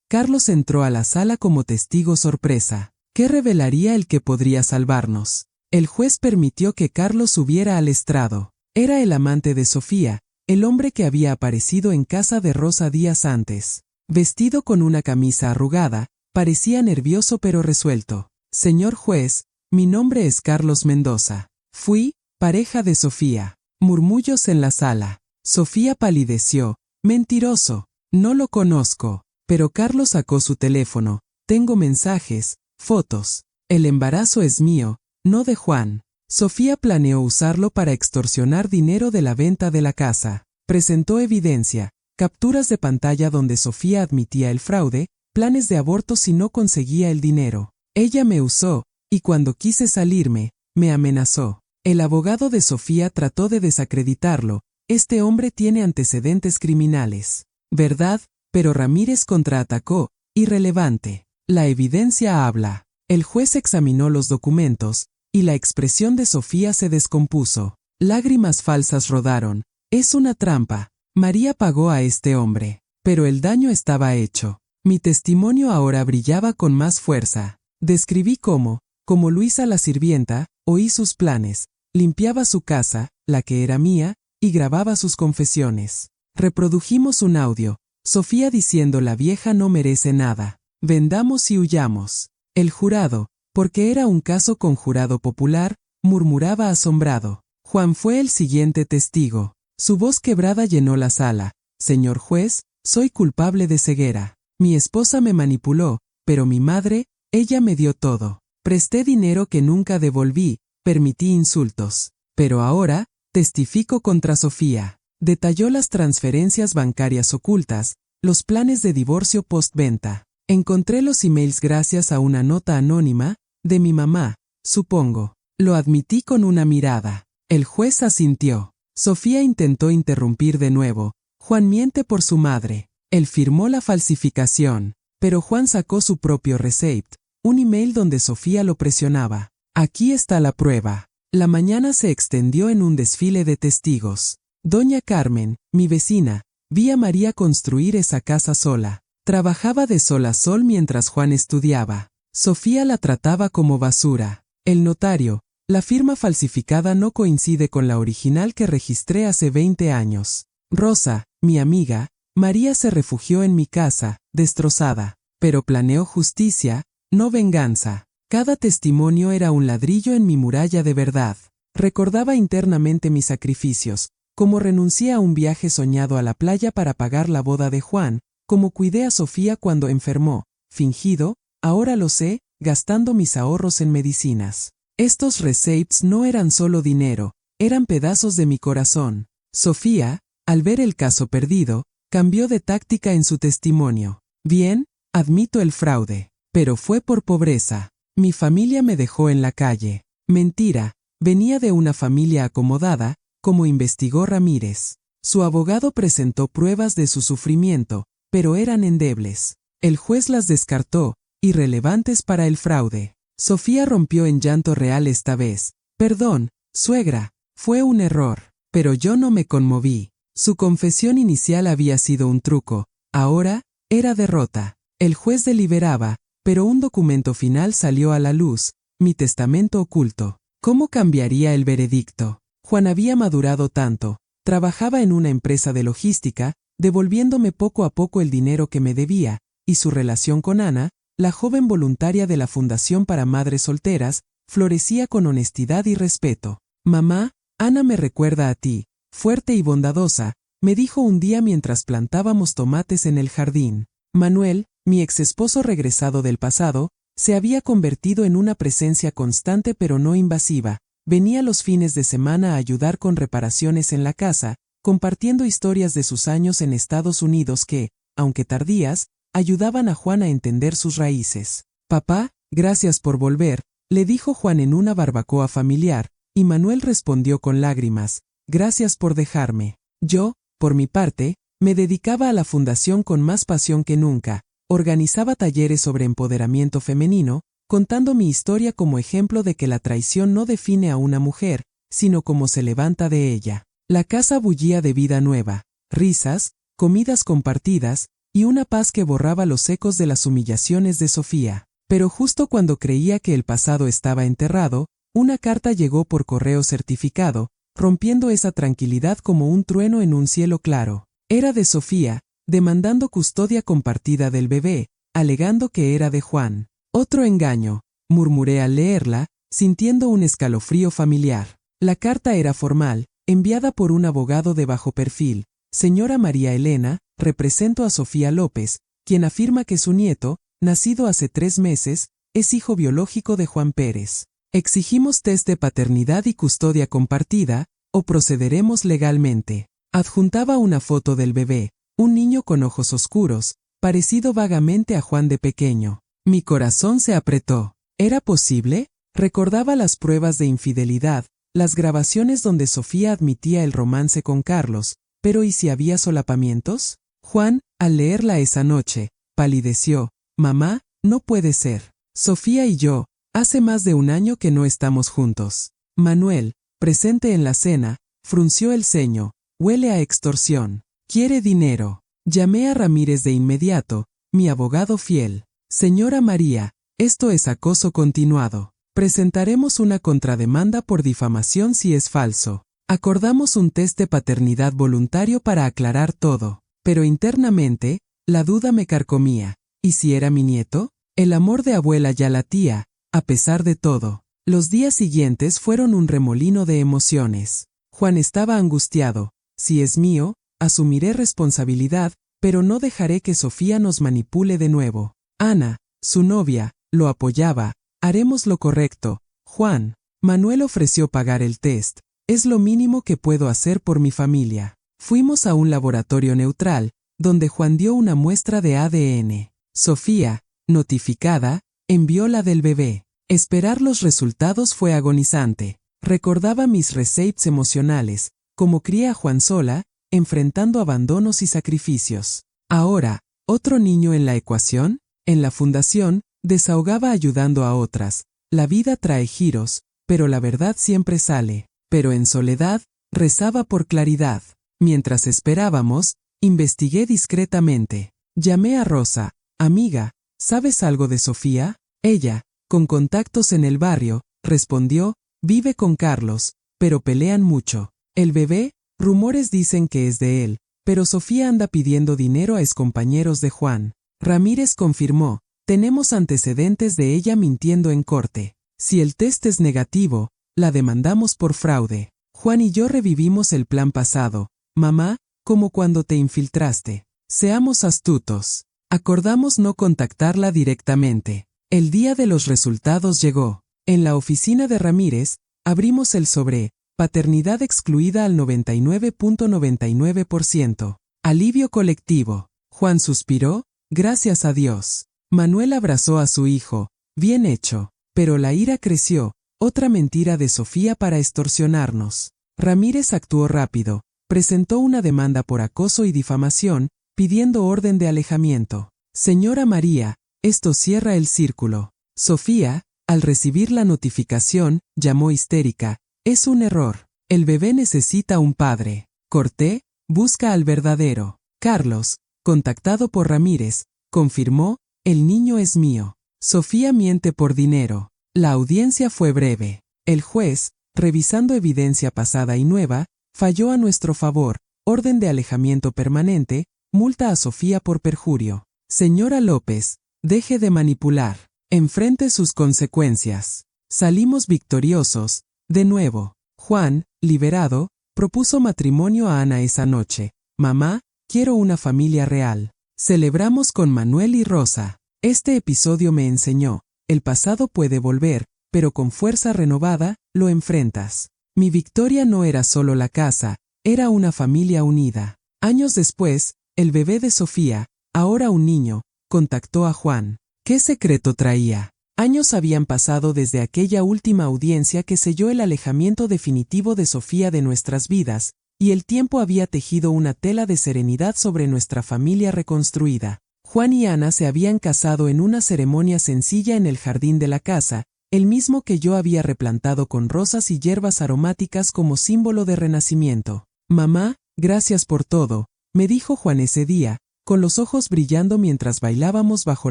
B: Carlos entró a la sala como testigo sorpresa. ¿Qué revelaría el que podría salvarnos? El juez permitió que Carlos subiera al estrado. Era el amante de Sofía, el hombre que había aparecido en casa de Rosa días antes. Vestido con una camisa arrugada, parecía nervioso pero resuelto. Señor juez, mi nombre es Carlos Mendoza. Fui pareja de Sofía. Murmullos en la sala. Sofía palideció. Mentiroso. No lo conozco. Pero Carlos sacó su teléfono. Tengo mensajes, fotos. El embarazo es mío, no de Juan. Sofía planeó usarlo para extorsionar dinero de la venta de la casa. Presentó evidencia, capturas de pantalla donde Sofía admitía el fraude, planes de aborto si no conseguía el dinero. Ella me usó, y cuando quise salirme, me amenazó. El abogado de Sofía trató de desacreditarlo. Este hombre tiene antecedentes criminales. ¿Verdad? Pero Ramírez contraatacó. Irrelevante. La evidencia habla. El juez examinó los documentos, y la expresión de Sofía se descompuso. Lágrimas falsas rodaron. Es una trampa. María pagó a este hombre. Pero el daño estaba hecho. Mi testimonio ahora brillaba con más fuerza. Describí cómo, como Luisa la sirvienta, oí sus planes, limpiaba su casa, la que era mía, y grababa sus confesiones. Reprodujimos un audio, Sofía diciendo la vieja no merece nada. Vendamos y huyamos. El jurado, porque era un caso con jurado popular, murmuraba asombrado. Juan fue el siguiente testigo. Su voz quebrada llenó la sala. Señor juez, soy culpable de ceguera. Mi esposa me manipuló, pero mi madre, ella me dio todo. Presté dinero que nunca devolví, permití insultos. Pero ahora, testifico contra Sofía. Detalló las transferencias bancarias ocultas, los planes de divorcio postventa. Encontré los emails gracias a una nota anónima, de mi mamá, supongo. Lo admití con una mirada. El juez asintió. Sofía intentó interrumpir de nuevo. Juan miente por su madre. Él firmó la falsificación. Pero Juan sacó su propio receipt, un email donde Sofía lo presionaba. Aquí está la prueba. La mañana se extendió en un desfile de testigos. Doña Carmen, mi vecina, vi a María construir esa casa sola. Trabajaba de sol a sol mientras Juan estudiaba. Sofía la trataba como basura. El notario, la firma falsificada no coincide con la original que registré hace 20 años. Rosa, mi amiga, María se refugió en mi casa, destrozada. Pero planeó justicia, no venganza. Cada testimonio era un ladrillo en mi muralla de verdad. Recordaba internamente mis sacrificios, como renuncié a un viaje soñado a la playa para pagar la boda de Juan, como cuidé a Sofía cuando enfermó, fingido, ahora lo sé, gastando mis ahorros en medicinas. Estos receipts no eran solo dinero, eran pedazos de mi corazón. Sofía, al ver el caso perdido, cambió de táctica en su testimonio. Bien, admito el fraude, pero fue por pobreza. Mi familia me dejó en la calle. Mentira, venía de una familia acomodada, como investigó Ramírez. Su abogado presentó pruebas de su sufrimiento, pero eran endebles. El juez las descartó, irrelevantes para el fraude. Sofía rompió en llanto real esta vez. Perdón, suegra, fue un error. Pero yo no me conmoví. Su confesión inicial había sido un truco, ahora, era derrota. El juez deliberaba, pero un documento final salió a la luz, mi testamento oculto. ¿Cómo cambiaría el veredicto? Juan había madurado tanto, trabajaba en una empresa de logística, devolviéndome poco a poco el dinero que me debía, y su relación con Ana, la joven voluntaria de la Fundación para Madres Solteras, florecía con honestidad y respeto. Mamá, Ana me recuerda a ti, fuerte y bondadosa, me dijo un día mientras plantábamos tomates en el jardín. Manuel, mi exesposo regresado del pasado, se había convertido en una presencia constante pero no invasiva. Venía los fines de semana a ayudar con reparaciones en la casa, compartiendo historias de sus años en Estados Unidos que, aunque tardías, ayudaban a Juan a entender sus raíces. Papá, gracias por volver, le dijo Juan en una barbacoa familiar, y Manuel respondió con lágrimas, gracias por dejarme. Yo, por mi parte, me dedicaba a la fundación con más pasión que nunca, organizaba talleres sobre empoderamiento femenino, contando mi historia como ejemplo de que la traición no define a una mujer, sino como se levanta de ella. La casa bullía de vida nueva, risas, comidas compartidas, y una paz que borraba los ecos de las humillaciones de Sofía. Pero justo cuando creía que el pasado estaba enterrado, una carta llegó por correo certificado, rompiendo esa tranquilidad como un trueno en un cielo claro. Era de Sofía, demandando custodia compartida del bebé, alegando que era de Juan. Otro engaño, murmuré al leerla, sintiendo un escalofrío familiar. La carta era formal, enviada por un abogado de bajo perfil. Señora María Elena, represento a Sofía López, quien afirma que su nieto, nacido hace 3 meses, es hijo biológico de Juan Pérez. Exigimos test de paternidad y custodia compartida, o procederemos legalmente. Adjuntaba una foto del bebé, un niño con ojos oscuros, parecido vagamente a Juan de pequeño. Mi corazón se apretó. ¿Era posible? Recordaba las pruebas de infidelidad, las grabaciones donde Sofía admitía el romance con Carlos, pero ¿y si había solapamientos? Juan, al leerla esa noche, palideció. Mamá, no puede ser. Sofía y yo, hace más de 1 año que no estamos juntos. Manuel, presente en la cena, frunció el ceño. Huele a extorsión. Quiere dinero. Llamé a Ramírez de inmediato, mi abogado fiel. Señora María, esto es acoso continuado. Presentaremos una contrademanda por difamación si es falso. Acordamos un test de paternidad voluntario para aclarar todo. Pero internamente, la duda me carcomía. ¿Y si era mi nieto? El amor de abuela ya latía, a pesar de todo. Los días siguientes fueron un remolino de emociones. Juan estaba angustiado. Si es mío, asumiré responsabilidad, pero no dejaré que Sofía nos manipule de nuevo. Ana, su novia, lo apoyaba. Haremos lo correcto. Juan. Manuel ofreció pagar el test. Es lo mínimo que puedo hacer por mi familia. Fuimos a un laboratorio neutral, donde Juan dio una muestra de ADN. Sofía, notificada, envió la del bebé. Esperar los resultados fue agonizante. Recordaba mis receipts emocionales, como crié a Juan sola, enfrentando abandonos y sacrificios. Ahora, ¿otro niño en la ecuación? En la fundación, desahogaba ayudando a otras. La vida trae giros, pero la verdad siempre sale. Pero en soledad, rezaba por claridad. Mientras esperábamos, investigué discretamente. Llamé a Rosa. Amiga, ¿sabes algo de Sofía? Ella, con contactos en el barrio, respondió, vive con Carlos, pero pelean mucho. El bebé, rumores dicen que es de él, pero Sofía anda pidiendo dinero a excompañeros de Juan. Ramírez confirmó, tenemos antecedentes de ella mintiendo en corte. Si el test es negativo, la demandamos por fraude. Juan y yo revivimos el plan pasado. Mamá, como cuando te infiltraste. Seamos astutos. Acordamos no contactarla directamente. El día de los resultados llegó. En la oficina de Ramírez, abrimos el sobre, paternidad excluida al 99.99%. Alivio colectivo. Juan suspiró, gracias a Dios. Manuel abrazó a su hijo, bien hecho. Pero la ira creció, otra mentira de Sofía para extorsionarnos. Ramírez actuó rápido, presentó una demanda por acoso y difamación, pidiendo orden de alejamiento. Señora María, esto cierra el círculo. Sofía, al recibir la notificación, llamó histérica. Es un error. El bebé necesita un padre. Corté, busca al verdadero. Carlos, contactado por Ramírez, confirmó, el niño es mío. Sofía miente por dinero. La audiencia fue breve. El juez, revisando evidencia pasada y nueva, falló a nuestro favor, orden de alejamiento permanente, multa a Sofía por perjurio. Señora López, deje de manipular. Enfrente sus consecuencias. Salimos victoriosos. De nuevo. Juan, liberado, propuso matrimonio a Ana esa noche. Mamá, quiero una familia real. Celebramos con Manuel y Rosa. Este episodio me enseñó, el pasado puede volver, pero con fuerza renovada, lo enfrentas. Mi victoria no era solo la casa, era una familia unida. Años después, el bebé de Sofía, ahora un niño, contactó a Juan. ¿Qué secreto traía? Años habían pasado desde aquella última audiencia que selló el alejamiento definitivo de Sofía de nuestras vidas, y el tiempo había tejido una tela de serenidad sobre nuestra familia reconstruida. Juan y Ana se habían casado en una ceremonia sencilla en el jardín de la casa, el mismo que yo había replantado con rosas y hierbas aromáticas como símbolo de renacimiento. Mamá, gracias por todo, me dijo Juan ese día, con los ojos brillando mientras bailábamos bajo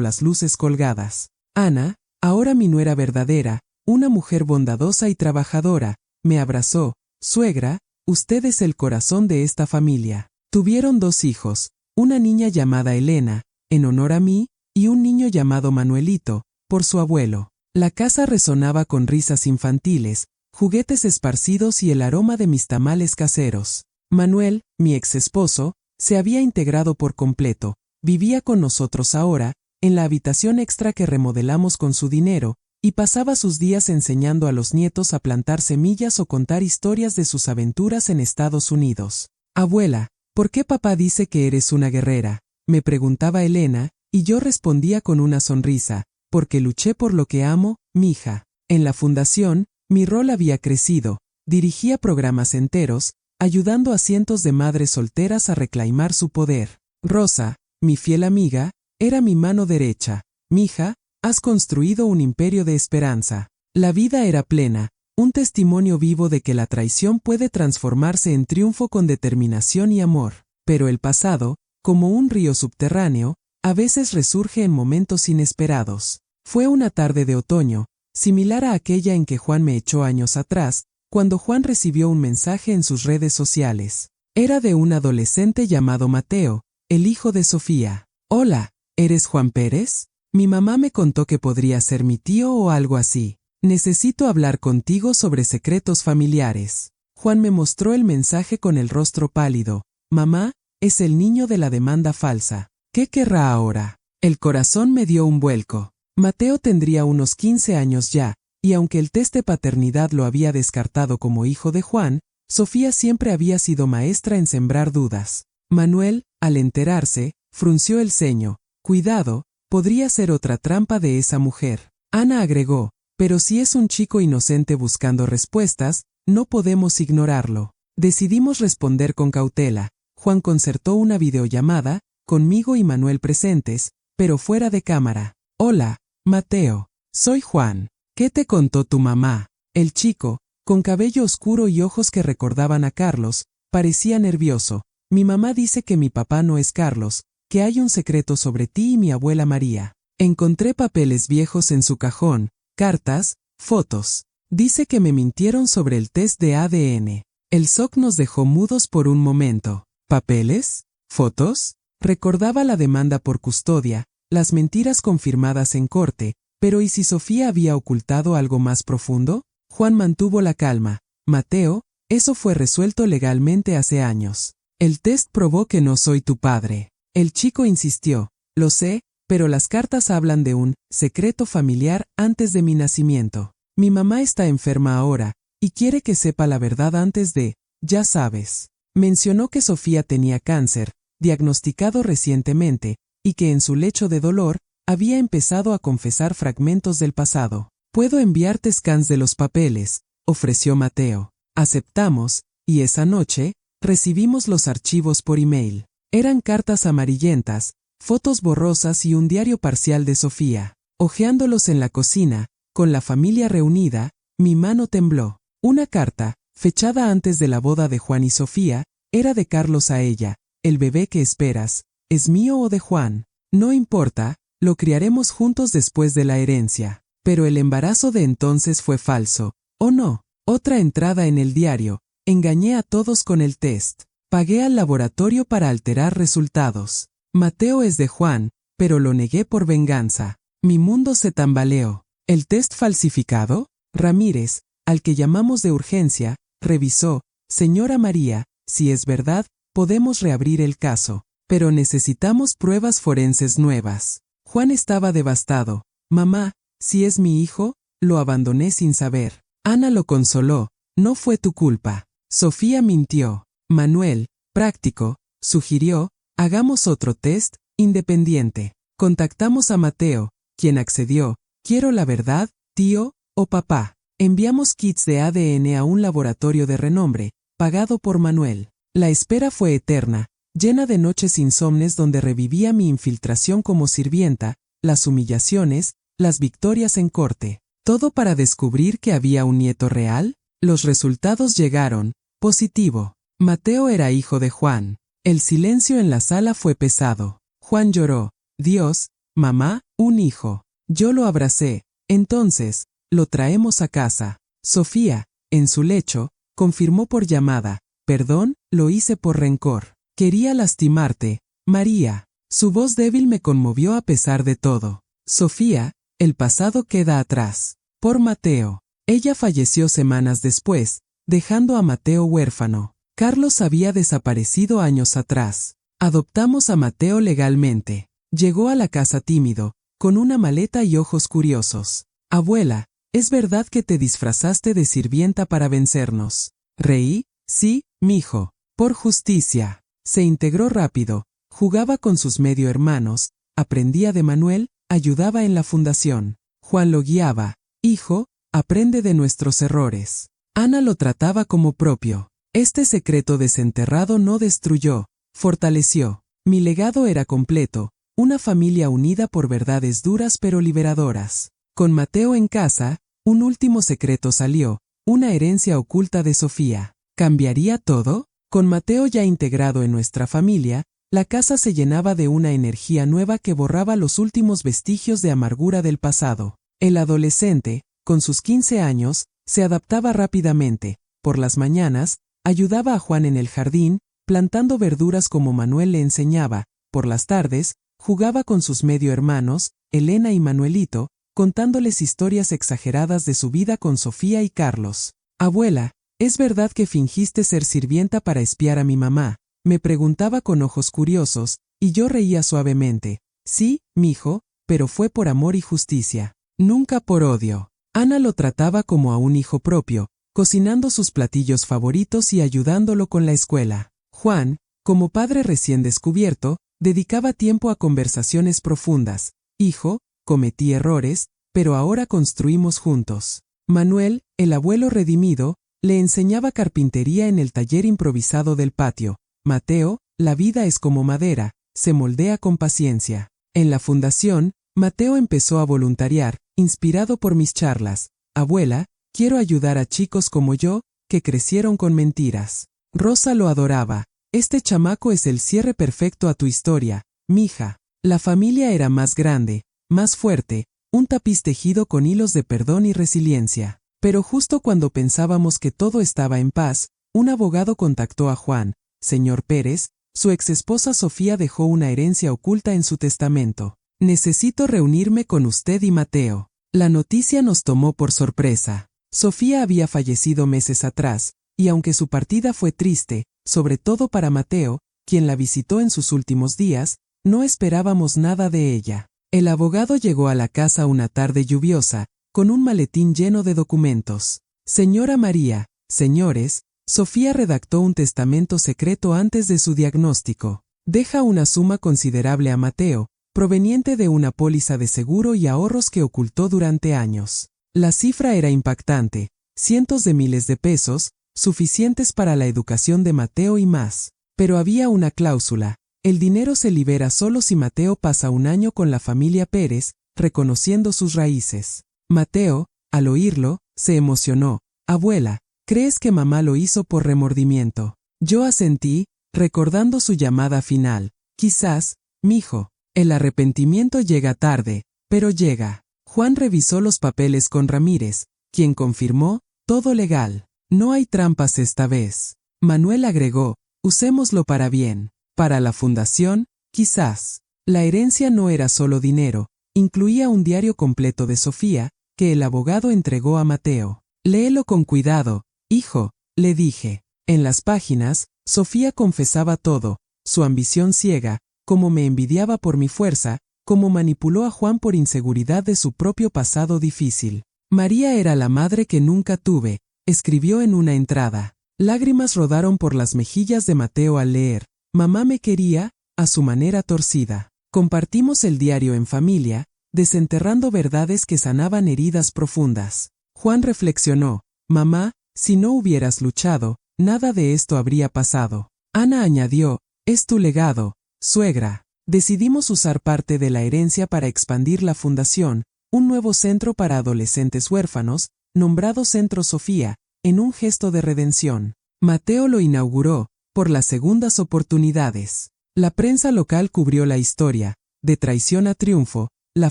B: las luces colgadas. Ana, ahora mi nuera verdadera, una mujer bondadosa y trabajadora, me abrazó. Suegra, usted es el corazón de esta familia. Tuvieron 2 hijos, una niña llamada Elena, en honor a mí, y un niño llamado Manuelito, por su abuelo. La casa resonaba con risas infantiles, juguetes esparcidos y el aroma de mis tamales caseros. Manuel, mi ex esposo, se había integrado por completo, vivía con nosotros ahora, en la habitación extra que remodelamos con su dinero, y pasaba sus días enseñando a los nietos a plantar semillas o contar historias de sus aventuras en Estados Unidos. Abuela, ¿por qué papá dice que eres una guerrera?, me preguntaba Elena, y yo respondía con una sonrisa, porque luché por lo que amo, mija. En la fundación, mi rol había crecido, dirigía programas enteros, ayudando a cientos de madres solteras a reclamar su poder. Rosa, mi fiel amiga, era mi mano derecha. Mija, has construido un imperio de esperanza. La vida era plena, un testimonio vivo de que la traición puede transformarse en triunfo con determinación y amor. Pero el pasado, como un río subterráneo, a veces resurge en momentos inesperados. Fue una tarde de otoño, similar a aquella en que Juan me echó años atrás, cuando Juan recibió un mensaje en sus redes sociales. Era de un adolescente llamado Mateo, el hijo de Sofía. Hola, ¿eres Juan Pérez? Mi mamá me contó que podría ser mi tío o algo así. Necesito hablar contigo sobre secretos familiares. Juan me mostró el mensaje con el rostro pálido. Mamá, es el niño de la demanda falsa. ¿Qué querrá ahora? El corazón me dio un vuelco. Mateo tendría unos 15 años ya, y aunque el test de paternidad lo había descartado como hijo de Juan, Sofía siempre había sido maestra en sembrar dudas. Manuel, al enterarse, frunció el ceño. Cuidado, podría ser otra trampa de esa mujer. Ana agregó, pero si es un chico inocente buscando respuestas, no podemos ignorarlo. Decidimos responder con cautela. Juan concertó una videollamada, conmigo y Manuel presentes, pero fuera de cámara. Hola, Mateo. Soy Juan. ¿Qué te contó tu mamá? El chico, con cabello oscuro y ojos que recordaban a Carlos, parecía nervioso. Mi mamá dice que mi papá no es Carlos, que hay un secreto sobre ti y mi abuela María. Encontré papeles viejos en su cajón, cartas, fotos. Dice que me mintieron sobre el test de ADN. El shock nos dejó mudos por un momento. ¿Papeles? ¿Fotos? Recordaba la demanda por custodia, las mentiras confirmadas en corte, pero ¿y si Sofía había ocultado algo más profundo? Juan mantuvo la calma. Mateo, eso fue resuelto legalmente hace años. El test probó que no soy tu padre. El chico insistió. Lo sé, pero las cartas hablan de un secreto familiar antes de mi nacimiento. Mi mamá está enferma ahora, y quiere que sepa la verdad antes de, ya sabes. Mencionó que Sofía tenía cáncer, diagnosticado recientemente, y que en su lecho de dolor, había empezado a confesar fragmentos del pasado. Puedo enviarte scans de los papeles, ofreció Mateo. Aceptamos, y esa noche, recibimos los archivos por email. Eran cartas amarillentas, fotos borrosas y un diario parcial de Sofía. Hojeándolos en la cocina, con la familia reunida, mi mano tembló. Una carta, fechada antes de la boda de Juan y Sofía, era de Carlos a ella. El bebé que esperas, ¿es mío o de Juan? No importa, lo criaremos juntos después de la herencia. Pero el embarazo de entonces fue falso, ¿o no? Otra entrada en el diario. Engañé a todos con el test. Pagué al laboratorio para alterar resultados. Mateo es de Juan, pero lo negué por venganza. Mi mundo se tambaleó. ¿El test falsificado? Ramírez, al que llamamos de urgencia, revisó. Señora María, si es verdad, podemos reabrir el caso. Pero necesitamos pruebas forenses nuevas. Juan estaba devastado. Mamá, si es mi hijo, lo abandoné sin saber. Ana lo consoló. No fue tu culpa. Sofía mintió. Manuel, práctico, sugirió, hagamos otro test, independiente. Contactamos a Mateo, quien accedió. Quiero la verdad, tío, o papá. Enviamos kits de ADN a un laboratorio de renombre, pagado por Manuel. La espera fue eterna, llena de noches insomnes donde revivía mi infiltración como sirvienta, las humillaciones, las victorias en corte. ¿Todo para descubrir que había un nieto real? Los resultados llegaron. Positivo. Mateo era hijo de Juan. El silencio en la sala fue pesado. Juan lloró. Dios, mamá, un hijo. Yo lo abracé. Entonces, lo traemos a casa. Sofía, en su lecho, confirmó por llamada. Perdón, lo hice por rencor. Quería lastimarte, María. Su voz débil me conmovió a pesar de todo. Sofía, el pasado queda atrás. Por Mateo. Ella falleció semanas después, dejando a Mateo huérfano. Carlos había desaparecido años atrás. Adoptamos a Mateo legalmente. Llegó a la casa tímido, con una maleta y ojos curiosos. Abuela, ¿es verdad que te disfrazaste de sirvienta para vencernos? Reí, sí, mijo. Por justicia. Se integró rápido, jugaba con sus medio hermanos, aprendía de Manuel, ayudaba en la fundación. Juan lo guiaba. Hijo, aprende de nuestros errores. Ana lo trataba como propio. Este secreto desenterrado no destruyó, fortaleció. Mi legado era completo, una familia unida por verdades duras pero liberadoras. Con Mateo en casa, un último secreto salió, una herencia oculta de Sofía. ¿Cambiaría todo? Con Mateo ya integrado en nuestra familia, la casa se llenaba de una energía nueva que borraba los últimos vestigios de amargura del pasado. El adolescente, con sus 15 años, se adaptaba rápidamente. Por las mañanas, ayudaba a Juan en el jardín, plantando verduras como Manuel le enseñaba. Por las tardes, jugaba con sus medio hermanos, Elena y Manuelito, contándoles historias exageradas de su vida con Sofía y Carlos. Abuela, ¿es verdad que fingiste ser sirvienta para espiar a mi mamá? Me preguntaba con ojos curiosos, y yo reía suavemente. Sí, mijo, pero fue por amor y justicia. Nunca por odio. Ana lo trataba como a un hijo propio, cocinando sus platillos favoritos y ayudándolo con la escuela. Juan, como padre recién descubierto, dedicaba tiempo a conversaciones profundas. Hijo, cometí errores, pero ahora construimos juntos. Manuel, el abuelo redimido, le enseñaba carpintería en el taller improvisado del patio. Mateo, la vida es como madera, se moldea con paciencia. En la fundación, Mateo empezó a voluntariar, inspirado por mis charlas. Abuela, quiero ayudar a chicos como yo, que crecieron con mentiras. Rosa lo adoraba. Este chamaco es el cierre perfecto a tu historia, mija. La familia era más grande, más fuerte, un tapiz tejido con hilos de perdón y resiliencia. Pero justo cuando pensábamos que todo estaba en paz, un abogado contactó a Juan. Señor Pérez, su exesposa Sofía dejó una herencia oculta en su testamento. Necesito reunirme con usted y Mateo. La noticia nos tomó por sorpresa. Sofía había fallecido meses atrás, y aunque su partida fue triste, sobre todo para Mateo, quien la visitó en sus últimos días, no esperábamos nada de ella. El abogado llegó a la casa una tarde lluviosa, con un maletín lleno de documentos. Señora María, señores, Sofía redactó un testamento secreto antes de su diagnóstico. Deja una suma considerable a Mateo, proveniente de una póliza de seguro y ahorros que ocultó durante años. La cifra era impactante, cientos de miles de pesos, suficientes para la educación de Mateo y más. Pero había una cláusula: el dinero se libera solo si Mateo pasa un año con la familia Pérez, reconociendo sus raíces. Mateo, al oírlo, se emocionó. Abuela, ¿crees que mamá lo hizo por remordimiento? Yo asentí, recordando su llamada final. Quizás, mijo. El arrepentimiento llega tarde, pero llega. Juan revisó los papeles con Ramírez, quien confirmó, todo legal. No hay trampas esta vez. Manuel agregó, usémoslo para bien. Para la fundación, quizás. La herencia no era solo dinero, incluía un diario completo de Sofía, que el abogado entregó a Mateo. Léelo con cuidado, hijo, le dije. En las páginas, Sofía confesaba todo, su ambición ciega, cómo me envidiaba por mi fuerza, cómo manipuló a Juan por inseguridad de su propio pasado difícil. María era la madre que nunca tuve, escribió en una entrada. Lágrimas rodaron por las mejillas de Mateo al leer. Mamá me quería, a su manera torcida. Compartimos el diario en familia, desenterrando verdades que sanaban heridas profundas. Juan reflexionó, mamá, si no hubieras luchado, nada de esto habría pasado. Ana añadió, es tu legado, suegra. Decidimos usar parte de la herencia para expandir la fundación, un nuevo centro para adolescentes huérfanos, nombrado Centro Sofía, en un gesto de redención. Mateo lo inauguró, por las segundas oportunidades. La prensa local cubrió la historia, de traición a triunfo, la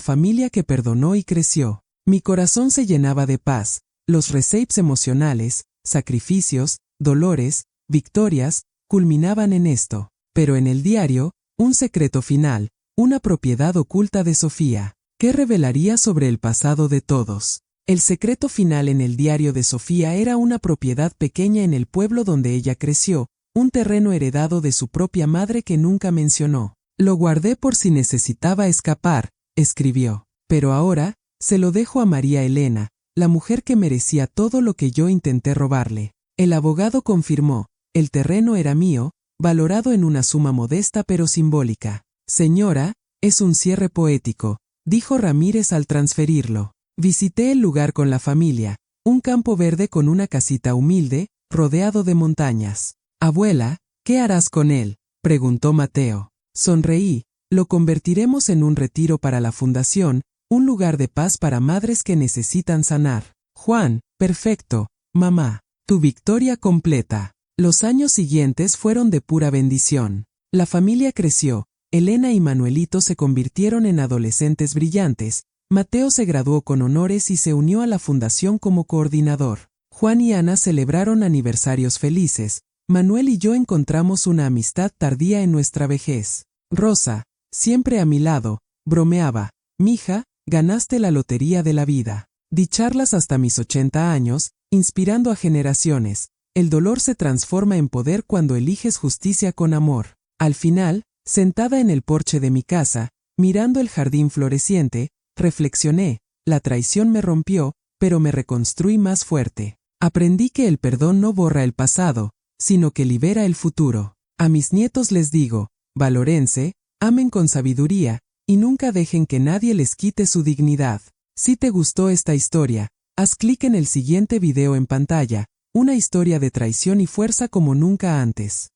B: familia que perdonó y creció. Mi corazón se llenaba de paz, los recapes emocionales, sacrificios, dolores, victorias, culminaban en esto. Pero en el diario, un secreto final, una propiedad oculta de Sofía, que revelaría sobre el pasado de todos. El secreto final en el diario de Sofía era una propiedad pequeña en el pueblo donde ella creció, un terreno heredado de su propia madre que nunca mencionó. Lo guardé por si necesitaba escapar, escribió. Pero ahora, se lo dejo a María Elena, la mujer que merecía todo lo que yo intenté robarle. El abogado confirmó, el terreno era mío, valorado en una suma modesta pero simbólica. Señora, es un cierre poético, dijo Ramírez al transferirlo. Visité el lugar con la familia, un campo verde con una casita humilde, rodeado de montañas. Abuela, ¿qué harás con él?, preguntó Mateo. Sonreí, lo convertiremos en un retiro para la fundación, un lugar de paz para madres que necesitan sanar. Juan, perfecto, mamá, tu victoria completa. Los años siguientes fueron de pura bendición. La familia creció, Elena y Manuelito se convirtieron en adolescentes brillantes, Mateo se graduó con honores y se unió a la fundación como coordinador. Juan y Ana celebraron aniversarios felices, Manuel y yo encontramos una amistad tardía en nuestra vejez. Rosa, siempre a mi lado, bromeaba, mija, ganaste la lotería de la vida. Di charlas hasta mis 80 años, inspirando a generaciones. El dolor se transforma en poder cuando eliges justicia con amor. Al final, sentada en el porche de mi casa, mirando el jardín floreciente, reflexioné, la traición me rompió, pero me reconstruí más fuerte. Aprendí que el perdón no borra el pasado, sino que libera el futuro. A mis nietos les digo, valórense, amen con sabiduría, y nunca dejen que nadie les quite su dignidad. Si te gustó esta historia, haz clic en el siguiente video en pantalla, una historia de traición y fuerza como nunca antes.